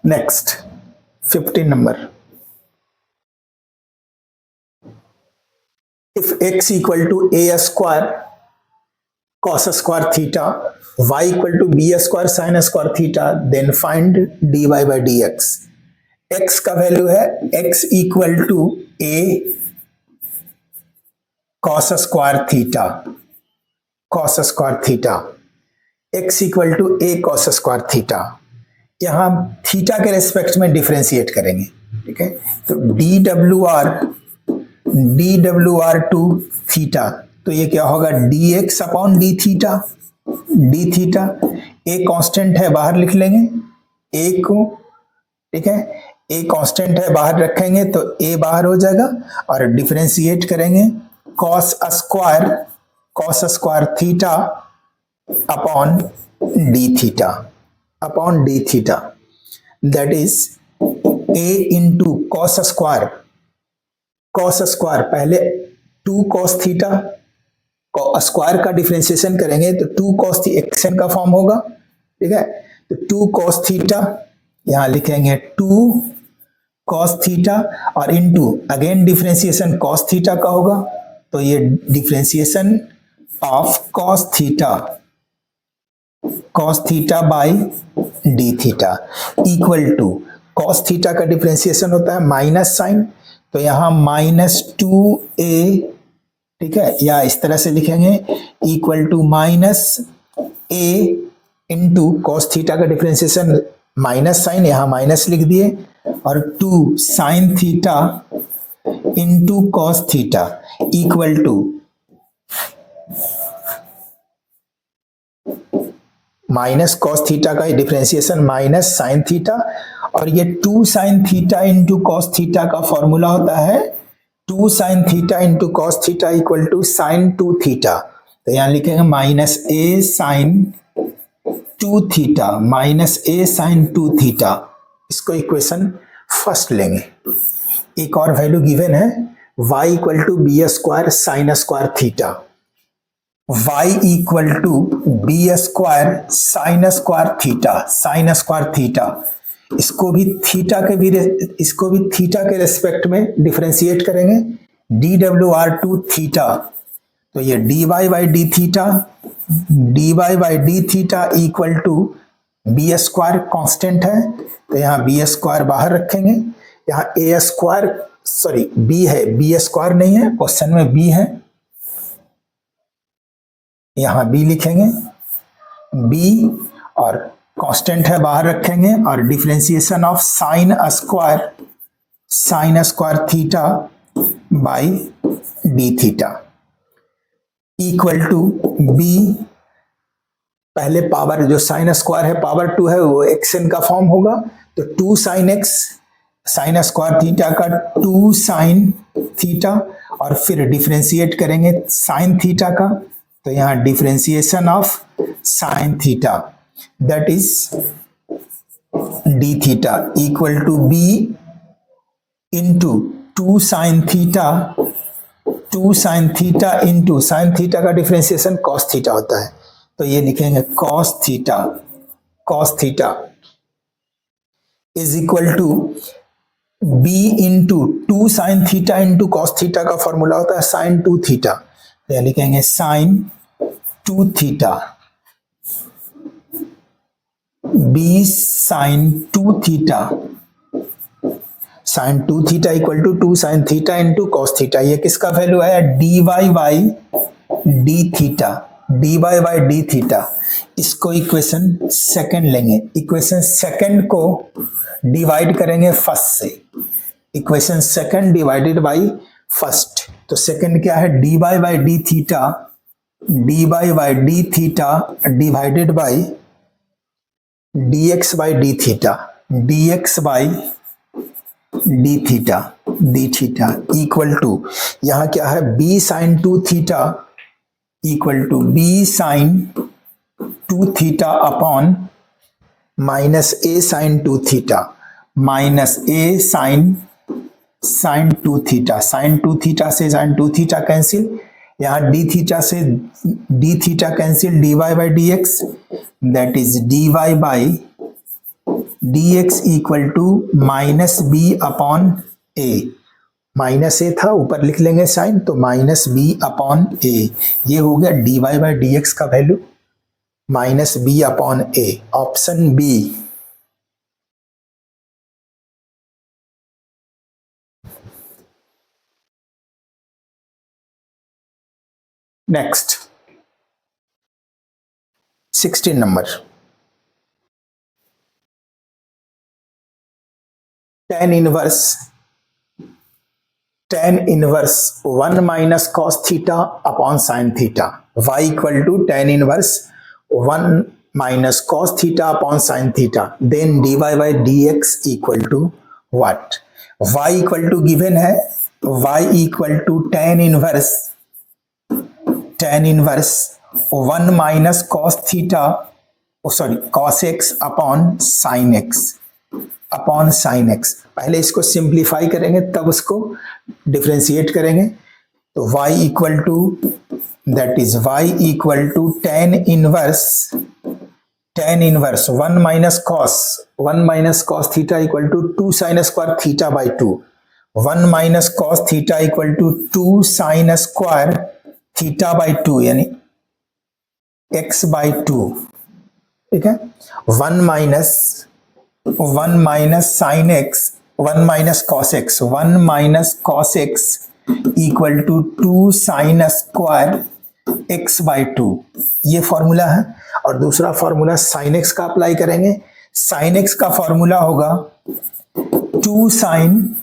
Next 15 number, if x equal to a square cos square theta, y equal to b square sin square theta, then find dy by dx। x का वैल्यू है x equal to a cos square theta, x equal to a cos square theta, यहां थीटा के रेस्पेक्ट में डिफरेंशिएट करेंगे, ठीक है। तो dWr टू थीटा, तो ये क्या होगा, dx upon d theta, a constant है बाहर लिख लेंगे a को, ठीक है, a कांस्टेंट है बाहर रखेंगे तो a बाहर हो जाएगा, और डिफरेंशिएट करेंगे cos square theta upon d theta, that is a into cos square, पहले 2 cos थीटा, स्क्वायर का डिफरेंशिएशन करेंगे तो 2 cos xn का फॉर्म होगा, ठीक है। तो 2 cos थीटा यहां लिखेंगे 2 cos थीटा, और into again differentiation cos theta का होगा, तो ये differentiation of cos theta by d theta equal to cos theta का डिफरेंशिएशन होता है माइनस साइन, तो यहां -2a, ठीक है, या इस तरह से लिखेंगे equal to -a into cos theta का डिफरेंशिएशन माइनस साइन, यहां माइनस लिख दिए, और 2 sin theta into cos theta equal to minus cos theta का डिफरेंशिएशन माइनस sin थीटा, और ये 2 sin theta into cos theta का फॉर्मूला होता है 2 sin theta into cos theta equal to sin 2 theta, तो यहां लिखेंगे -a sin 2 theta, -a sin 2 theta, इसको इक्वेशन फर्स्ट लेंगे। एक और वैल्यू गिवन है y equal to b square sine square theta, y equal to b square sine square theta, इसको भी थीटा के रेस्पेक्ट में डिफरेंशिएट करेंगे, DWR2 थीटा, तो ये dy by d theta equal to b square constant है, तो यहाँ बी स्क्वायर बाहर रखेंगे, यहाँ ए स्क्वायर बी है, बी स्क्वायर नहीं है, क्वेश्चन में बी है, यहाँ बी लिखेंगे, बी और कांस्टेंट है बाहर रखेंगे, और differentiation of sine square theta by d theta equal to b, पहले पावर जो साइन स्क्वायर है पावर 2 है वो xn का फॉर्म होगा, तो 2 sine x, sine square theta का 2 साइन थीटा, और फिर डिफरेंशिएट करेंगे साइन थीटा का, तो यहाँ differentiation of sine theta that is d theta equal to b into 2 sine theta into sine theta का डिफरेंशिएशन कॉस थीटा होता है, तो ये लिखेंगे cos theta is equal to b into 2 sine theta into cos theta का फॉर्मूला होता है साइन 2 थीटा, तो ये लिखेंगे sine 2 theta, b sine 2 theta equal to 2 sine theta into cos theta, ये किसका वैल्यू है dy बाई डी थीटा, इसको इक्वेशन सेकंड लेंगे, इक्वेशन सेकंड को डिवाइड करेंगे फर्स्ट से, equation second divided by first, तो सेकंड क्या है dy by d theta divided by dx by d theta equal to, यहाँ क्या है b sine 2 theta equal to b sine 2 theta upon minus a sine 2 theta minus a sine 2 theta, sine 2 theta से साइन 2 थीटा कैंसिल, यहाँ डी थीटा से d theta cancel, dy by d x that is dy by d x equal to minus b upon a, minus a था ऊपर लिख लेंगे साइन, तो माइनस बी अपॉन ए, ये हो गया dy बाई डी एक्स का value minus b upon a, option B. Next 16 number, tan inverse 1 minus cos theta upon sine theta, y equal to tan inverse 1 minus cos theta upon sine theta, then dy by d x equal to what, y equal to given है, y equal to tan inverse 1 minus cos theta cos x upon sine x, पहले इसको सिंप्लीफाई करेंगे तब उसको डिफरेंशिएट करेंगे, तो y equal to that is y equal to tan inverse 1 minus cos theta equal to 2 sine square theta by 2, 1 minus cos theta equal to 2 sine square theta by 2 यानी x बाई 2, ठीक है, 1 minus sine x 1 minus cos x equal to 2 sine square x by 2, ये फॉर्मूला है, और दूसरा फॉर्मूला साइन एक्स का अप्लाई करेंगे, साइन एक्स का फॉर्मूला होगा 2 sine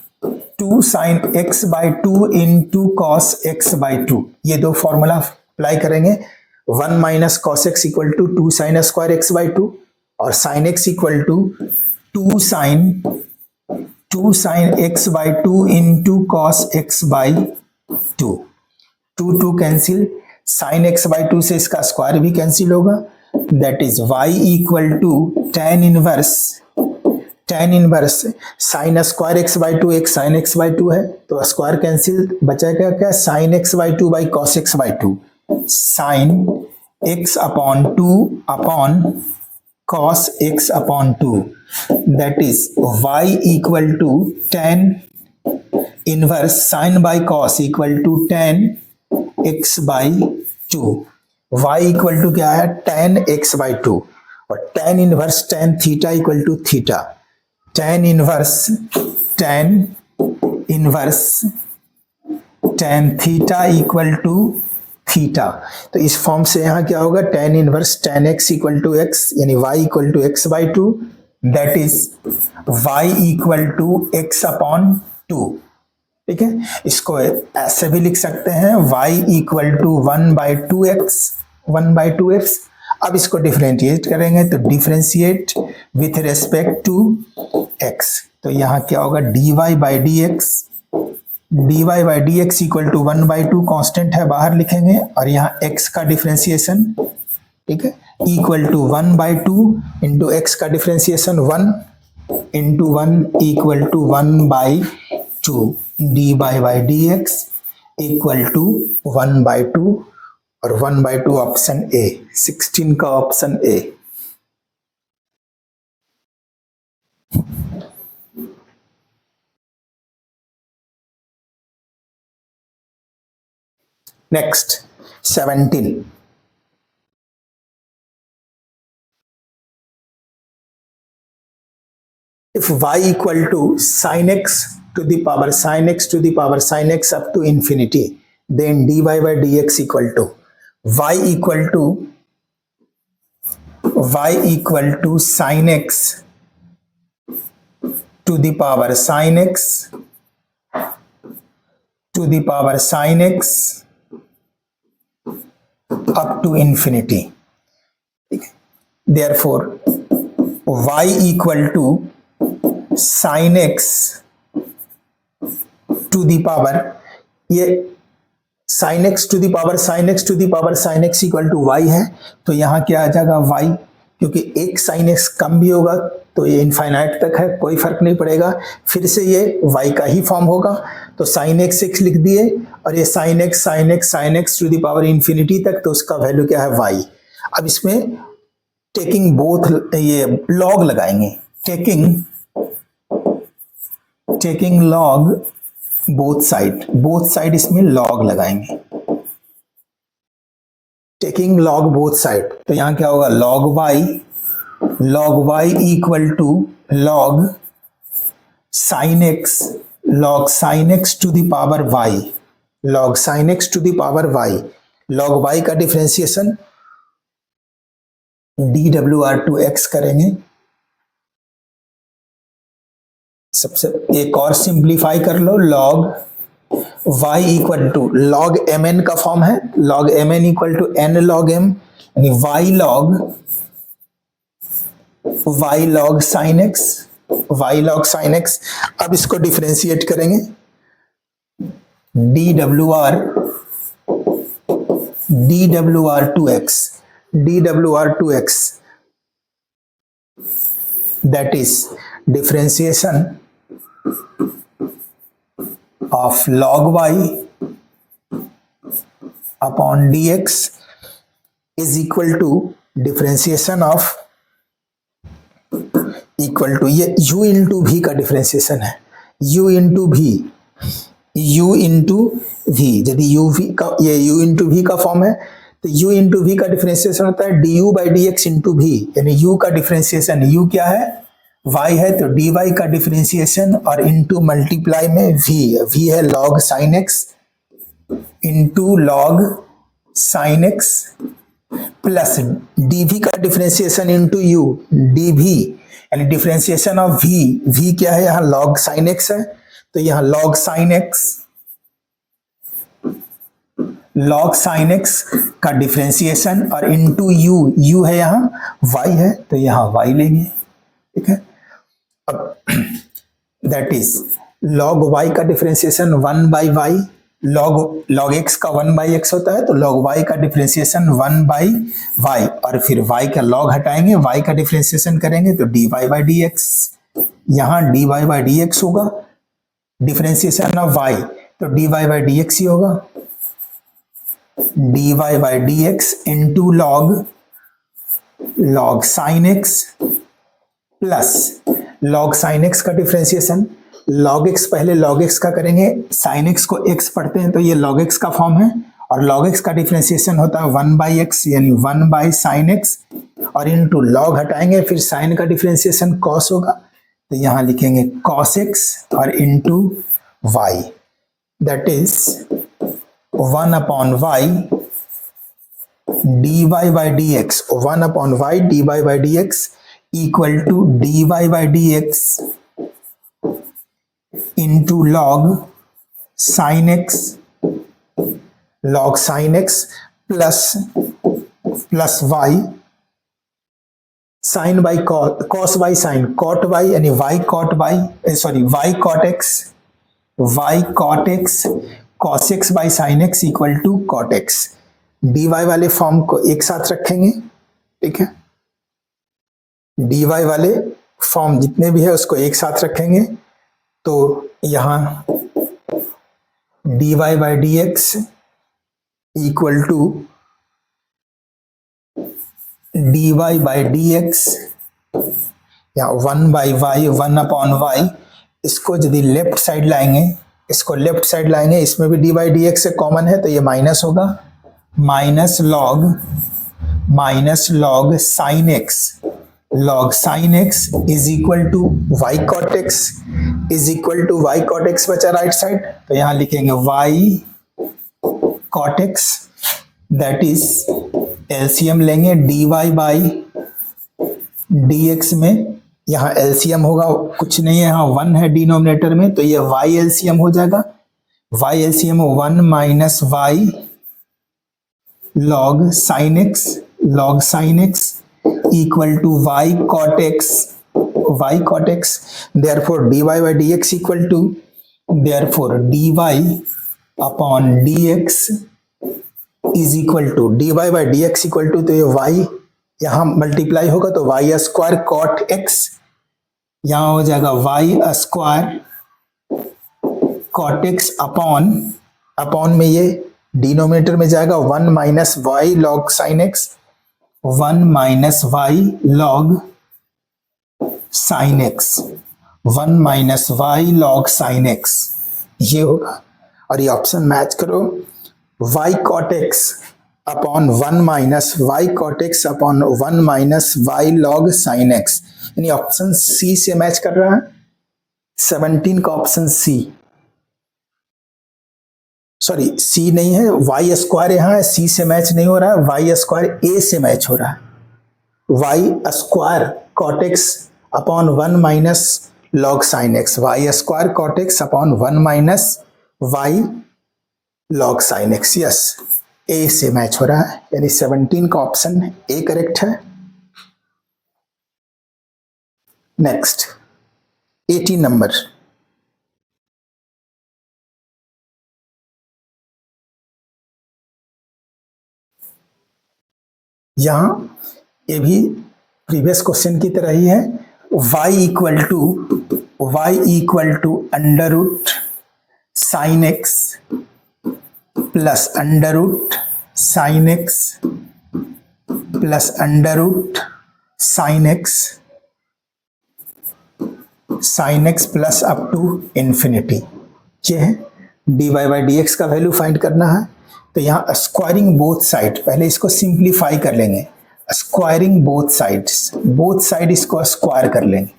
x by 2 into cos x by 2, ये दो फॉर्मूला अप्लाई करेंगे, 1 minus cos x equal to 2 sine square x by 2 और sine x equal to 2 sine x by 2 into cos x by 2, 2 cancel, sine x by 2 से इसका स्क्वायर भी कैंसिल होगा, that is y equal to tan inverse sine square x by 2, एक साइन x बाई 2 है तो स्क्वायर कैंसिल, बचेगा क्या sine x by 2 by cos x by 2, sine x upon 2 upon cos x upon 2, that is y equal to tan inverse sin by cos equal to tan x by 2. y equal to क्या है, tan x by 2, और tan inverse tan theta equal to theta, tan inverse tan theta equal to theta. तो इस फॉर्म से यहाँ क्या होगा, tan inverse tan x equal to x, यानी y equal to x by 2, that is y equal to x upon 2। ठीक है, इसको ऐसे भी लिख सकते हैं, y equal to 1 by 2x। अब इसको डिफरेंशिएट करेंगे तो differentiate with respect to x, तो यहाँ क्या होगा, dy by dx equal to 1 by 2 constant है, बाहर लिखेंगे, और यहाँ x का डिफरेंशिएशन, ठीक है, equal to 1 by 2 into x का differentiation 1 into 1 equal to 1 by 2, dy by dx equal to 1 by 2, और 1 by 2 ऑप्शन ए, 16 का option A. Next 17, if y equal to sin x to the power sin x up to infinity, then dy by dx equal to y equal to sin x to the power sin x up to infinity। Therefore y equal to sin x to the power, ये sin x to the power sin x equal to y है, तो यहाँ क्या आ जाएगा y, क्योंकि एक sin x कम भी होगा तो ये इनफाइनाइट तक है, कोई फर्क नहीं पड़ेगा, फिर से ये y का ही फॉर्म होगा, तो sin x लिख दिए, और ये sin x to the power infinity तक, तो उसका वैल्यू क्या है y। अब इसमें टेकिंग बोथ, ये लॉग लगाएंगे, टेकिंग लॉग बोथ साइड इसमें लॉग लगाएंगे, टेकिंग लॉग बोथ साइड, तो यहाँ क्या होगा, log y equal to log sin x to the power y, log sin x to the power y, log y का डिफरेंशिएशन dwr/x करेंगे। सबसे एक और सिंप्लीफाई कर लो, log y equal to log mn का फॉर्म है, log mn equal to n log m, यानी y log sin x। अब इसको डिफरेंशिएट करेंगे, dwr/x, that is differentiation of log y upon dx is equal to differentiation of, equal to, ये u इंटू v का डिफरेंशिएशन है, u इंटू v, यदि ये u इंटू v का फॉर्म है, तो u इंटू v का डिफरेंशिएशन होता है du by dx into v, यानी u का डिफरेंशिएशन, u क्या है, y है, तो dy का डिफरेंशिएशन और इंटू मल्टीप्लाई में v है log sin x into log sin x plus dv का डिफरेंशिएशन इंटू u dv, यानी डिफरेंशिएशन ऑफ v क्या है, यहाँ log sin x है, तो यहाँ log sin x का डिफरेंशिएशन और इंटू u है, यहाँ y है, तो यहाँ y लेंगे, ठीक है। अब दैट इज log y का differentiation 1 by y, log x का 1 by x होता है, तो log y का डिफरेंशिएशन 1 by y, और फिर y का log हटाएंगे, y का डिफरेंशिएशन करेंगे तो dy by dx, यहाँ dy by dx होगा, डिफरेंशिएशन ऑफ y, तो dy by dx ही होगा, dy by dx into log log sine x plus log sine x का डिफ्रेंसिएशन, लॉग एक्स पहले लॉग एक्स का करेंगे, साइन एक्स को एक्स पढ़ते हैं तो ये लॉग एक्स का फॉर्म है, और लॉग एक्स का डिफ्रेंसिएशन होता है 1/x यानी 1/sin x, और इनटू लॉग हटाएंगे फिर साइन का डिफ्रेंसिएशन कॉस होगा, तो यहाँ लिखेंगे cos x और into y, that is 1/y dy by dx, 1/y dy by dx equal to dy by dx into log sine x, log sine x plus y sine by cos by sine cot by यानी y cot by y cot x cos x by sine x equal to cot x. D y वाले फॉर्म को एक साथ रखेंगे, ठीक है, डी वाई वाले फॉर्म जितने भी है उसको एक साथ रखेंगे, तो यहाँ d y by d x equal to d y by d x या 1/y 1/y, इसको यदि लेफ्ट साइड लाएंगे, इसको लेफ्ट साइड लाएंगे, इसमें भी डी बाई डी एक्स से कॉमन है तो ये माइनस होगा, minus log sine x, log sine x is equal to y cot x is equal to y cot x बचा राइट साइड, तो यहाँ लिखेंगे y cot x, that is LCM लेंगे d y by d x में, यहाँ एलसीएम होगा कुछ नहीं है, यहाँ 1 है डिनोमिनेटर में, तो ये वाई एलसीएम हो जाएगा, y LCM 1 minus y log sine x equal to y cot x, therefore d y by d x equal to therefore d y upon d x is equal to d y by d x equal to, तो ये वाई यहाँ मल्टीप्लाई होगा तो वाई स्क्वायर कॉट एक्स, यहाँ हो जाएगा y square cot x upon में ये डिनोमिनेटर में जाएगा 1 minus y log sine x, 1 minus y log sine x, 1 minus y log sine x, ये होगा, और ये ऑप्शन मैच करो, y cot x upon 1 minus y cot x upon 1 minus y log sine x, यानी ऑप्शन सी से मैच कर रहा है, 17 का ऑप्शन सी, सॉरी सी नहीं है, वाई स्क्वायर यहाँ है, सी से मैच नहीं हो रहा है, वाई स्क्वायर ए से मैच हो रहा है, y square cot x upon 1 minus log sine x, y square cot x upon 1 minus y log sine x, yes A से मैच हो रहा है, यानी 17 का ऑप्शन ए करेक्ट है। नेक्स्ट 18 नंबर, यहां ये भी प्रीवियस क्वेश्चन की तरह ही है, y equal to under root sine x plus under root sine x plus under root sine x plus up to infinity, ये है d y by d x का वैल्यू फाइंड करना है, तो यहाँ स्क्वायरिंग बोथ साइड, पहले इसको सिंप्लीफाई कर लेंगे, स्क्वायरिंग बोथ साइड इसको स्क्वायर कर लेंगे,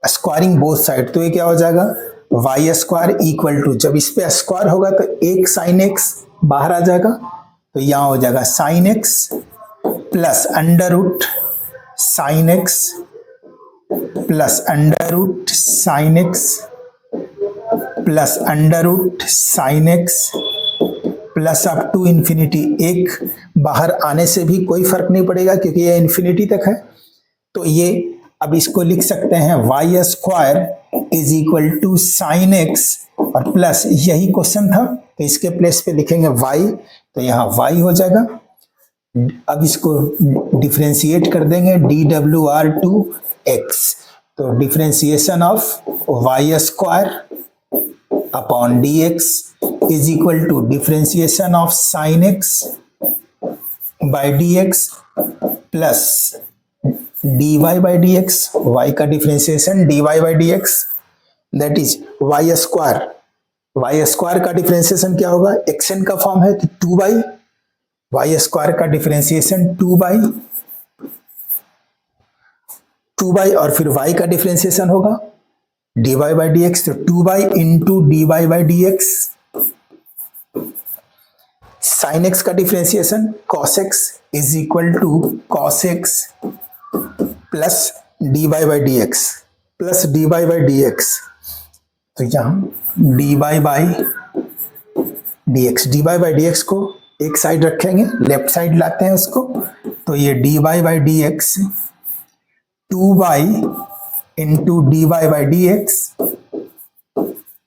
स्क्वायरिंग बोथ साइड, तो ये क्या हो जाएगा वाई स्क्वायर इक्वल टू, जब इस पे स्क्वायर होगा तो एक साइन एक्स बाहर आ जाएगा, तो यहाँ हो जाएगा sine x plus under root sine x plus under root sine x plus under root sine x plus up to infinity, एक बाहर आने से भी कोई फर्क नहीं पड़ेगा क्योंकि ये इंफिनिटी तक है, तो ये अब इसको लिख सकते हैं y square is equal to sine x और प्लस, यही क्वेश्चन था तो इसके प्लेस पे लिखेंगे वाई, तो यहाँ वाई हो जाएगा, अब इसको डिफरेंशिएट कर देंगे dWr/x, तो differentiation of y square upon dx is equal to differentiation of sine x by dx plus dy by d x, y का differentiation dy by d x, that is y square. Y square का डिफ्रेंसिएशन क्या होगा, xn का फॉर्म है तो 2 बाई वाई स्क्वायर का डिफ्रेंसिएशन 2 बाई और फिर y का डिफ्रेंसिएशन होगा dy बाई डी एक्स, तो 2 by into dy by d x. Sine x का differentiation cos x is equal to cos x plus dy by d x plus dy by d x. तो यहां dy by dx, dy by dx को एक साइड रखेंगे, लेफ्ट साइड लाते हैं उसको, तो ये dy by dx 2 by into dy by dx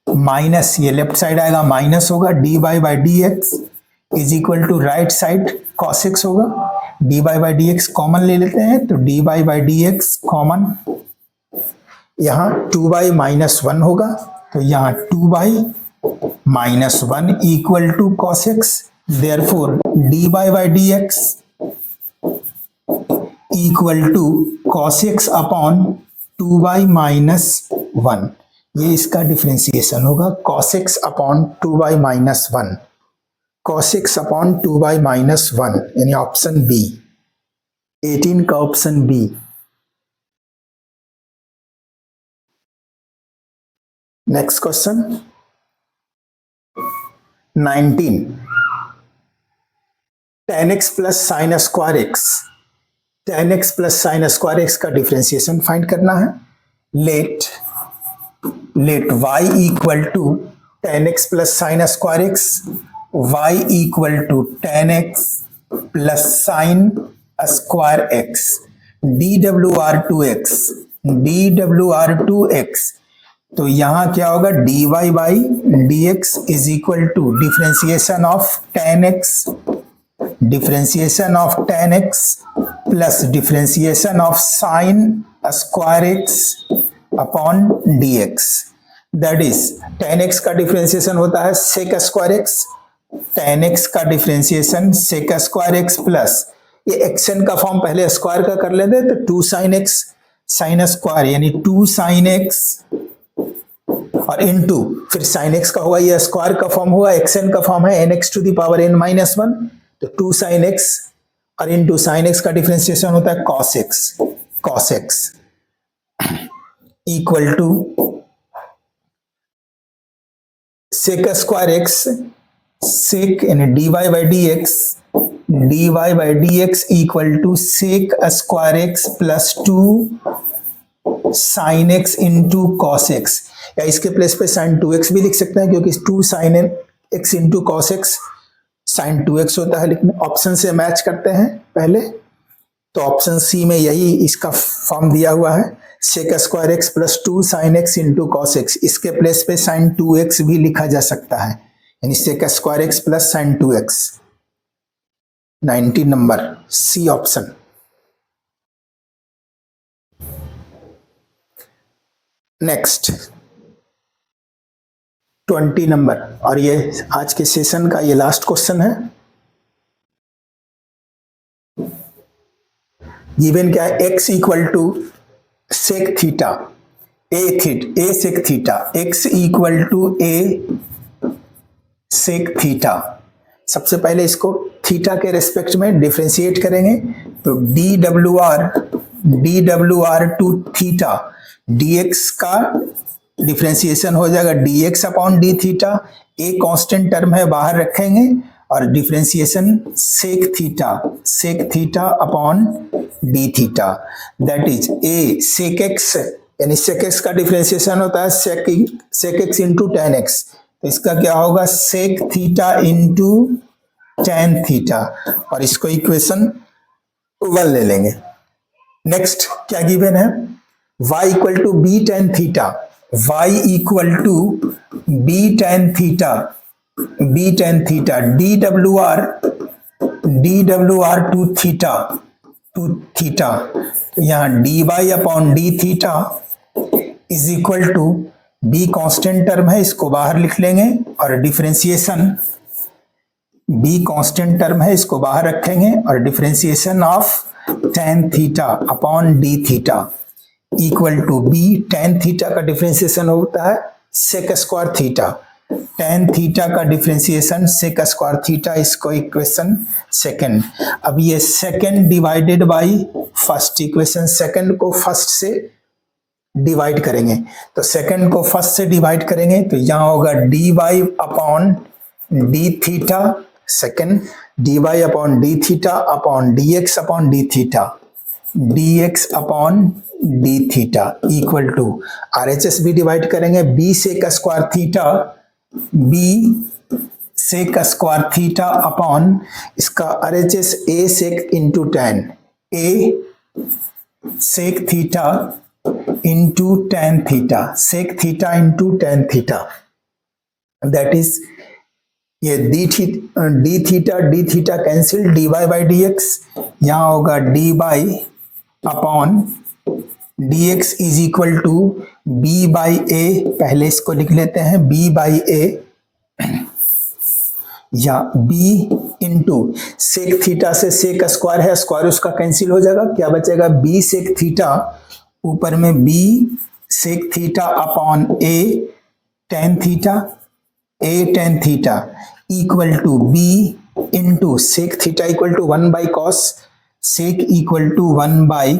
minus, ये लेफ्ट साइड आएगा माइनस होगा, dy by dx is equal to right side cos x होगा, dy बाई dx कॉमन ले लेते हैं तो dy बाई dx कॉमन, यहाँ 2 बाई माइनस 1 होगा तो यहाँ 2 by minus 1 equal to cos x, therefore dy by dx equal to cos x upon 2 by minus 1। ये इसका डिफरेंशिएशन होगा cos x upon 2 by minus 1, cos x upon 2 by minus 1, यानी ऑप्शन बी, 18 का option B. Next question 19, tan x plus sine square x, tan x plus sine square x का डिफरेंशिएशन फाइंड करना है। Late y equal to tan x plus sine square x, y equal to tan x plus sine square x, dwr2x, तो यहां क्या होगा dy by dx is equal to differentiation of tan x plus differentiation of sine square x upon dx, that is tan x का डिफरेंशिएशन होता है sec square x, tan x का differentiation sec square x plus, ये xn का फॉर्म पहले स्क्वायर का कर लेते तो 2 sin x साइन स्क्वायर यानी 2 sin x और इनटू फिर sin x का हुआ, ये स्क्वायर का फॉर्म हुआ, xn का फॉर्म है nx to the power n minus 1, तो 2 sin x और इनटू sin x का डिफरेंशिएशन होता है cos x equal to sec square x, sec यानी dy by dx equal to sec square x plus 2 sin x into cos x, या इसके प्लेस पे sin 2x भी लिख सकते हैं क्योंकि 2 sin x into cos x sin 2x होता है, लेकिन ऑप्शन से मैच करते हैं पहले, तो ऑप्शन सी में यही इसका फॉर्म दिया हुआ है sec square x plus 2 sin x into cos x, इसके प्लेस पे sin 2x भी लिखा जा सकता है, यानी sec square x plus sin 2x। 19 number C option. Next 20 number, और ये आज के सेशन का ये लास्ट क्वेश्चन है। गिवन क्या है, x equal to sec theta a sec theta, x equal to a sec theta. सबसे पहले इसको थीटा के रेस्पेक्ट में डिफरेंशिएट करेंगे तो dwr टू थीटा dx का डिफरेंशिएशन हो जाएगा dx upon d theta, a constant term है बाहर रखेंगे और differentiation sec theta upon d theta, that is a sec x, यानी सेक एक्स का डिफरेंशिएशन होता है sec x into tan x, तो इसका क्या होगा sec theta into tan theta, और इसको इक्वेशन 1 ले लेंगे। नेक्स्ट क्या गिवन है, y equal to b tan theta, y equal to b tan theta dwr to theta, तो यहाँ dy upon d theta is equal to b constant term है, इसको बाहर लिख लेंगे और डिफरेंशिएशन बी कांस्टेंट टर्म है, इसको बाहर रखेंगे और differentiation of tan theta upon d theta equal to b। tan theta का डिफरेंशिएशन होता है sec square theta. tan theta का डिफरेंशिएशन sec स्क्वायर थीटा, इसको इक्वेशन सेकंड। अब ये second divided by first, equation second को फर्स्ट से डिवाइड करेंगे, तो सेकंड को फर्स्ट से डिवाइड करेंगे तो यहां होगा dy upon d theta second, dy upon d theta upon dx upon d theta, dx upon d theta equal to RHS भी डिवाइड करेंगे b sec square theta, b sec square theta upon इसका RHS a sec into tan, a sec theta into tan theta, sec theta into tan theta, that is ये d theta cancel, dy by d x, यहाँ होगा d by upon d x is equal to b by a, पहले इसको लिख लेते हैं b बाई ए, या b इंटू सेक थीटा से सेक स्क्वायर है, स्क्वायर उसका कैंसिल हो जाएगा, क्या बचेगा b सेक थीटा, ऊपर में b sec theta upon a tan theta, a tan theta equal to b into sec theta equal to 1 by cos, sec equal to 1 by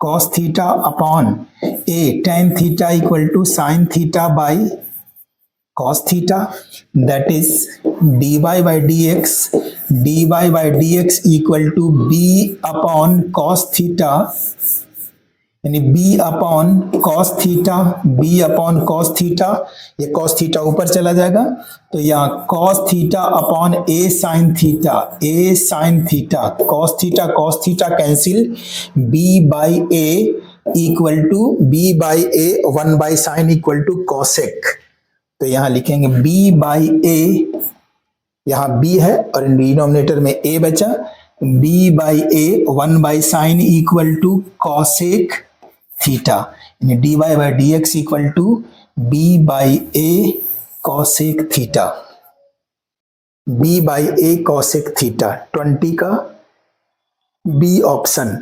cos theta upon a tan theta equal to sine theta by cos theta, that is dy by dx equal to b upon cos theta, यानी b upon cos theta, b upon cos theta, ये कॉस थीटा ऊपर चला जाएगा तो यहाँ cos theta upon a sine theta, cos theta cancel, b by a equal to b by a 1 by sine equal to cosec, तो यहाँ लिखेंगे b बाई a, यहाँ b है और डिनोमिनेटर में a बचा, b by a 1 by sine equal to cosec theta, यानी dy by dx equal to b by a cosec theta, b by a cosec theta, 20 का b ऑप्शन।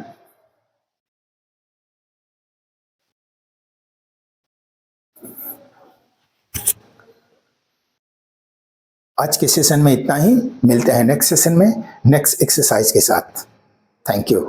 आज के सेशन में इतना ही, मिलते हैं नेक्स्ट सेशन में नेक्स्ट एक्सरसाइज के साथ। Thank you.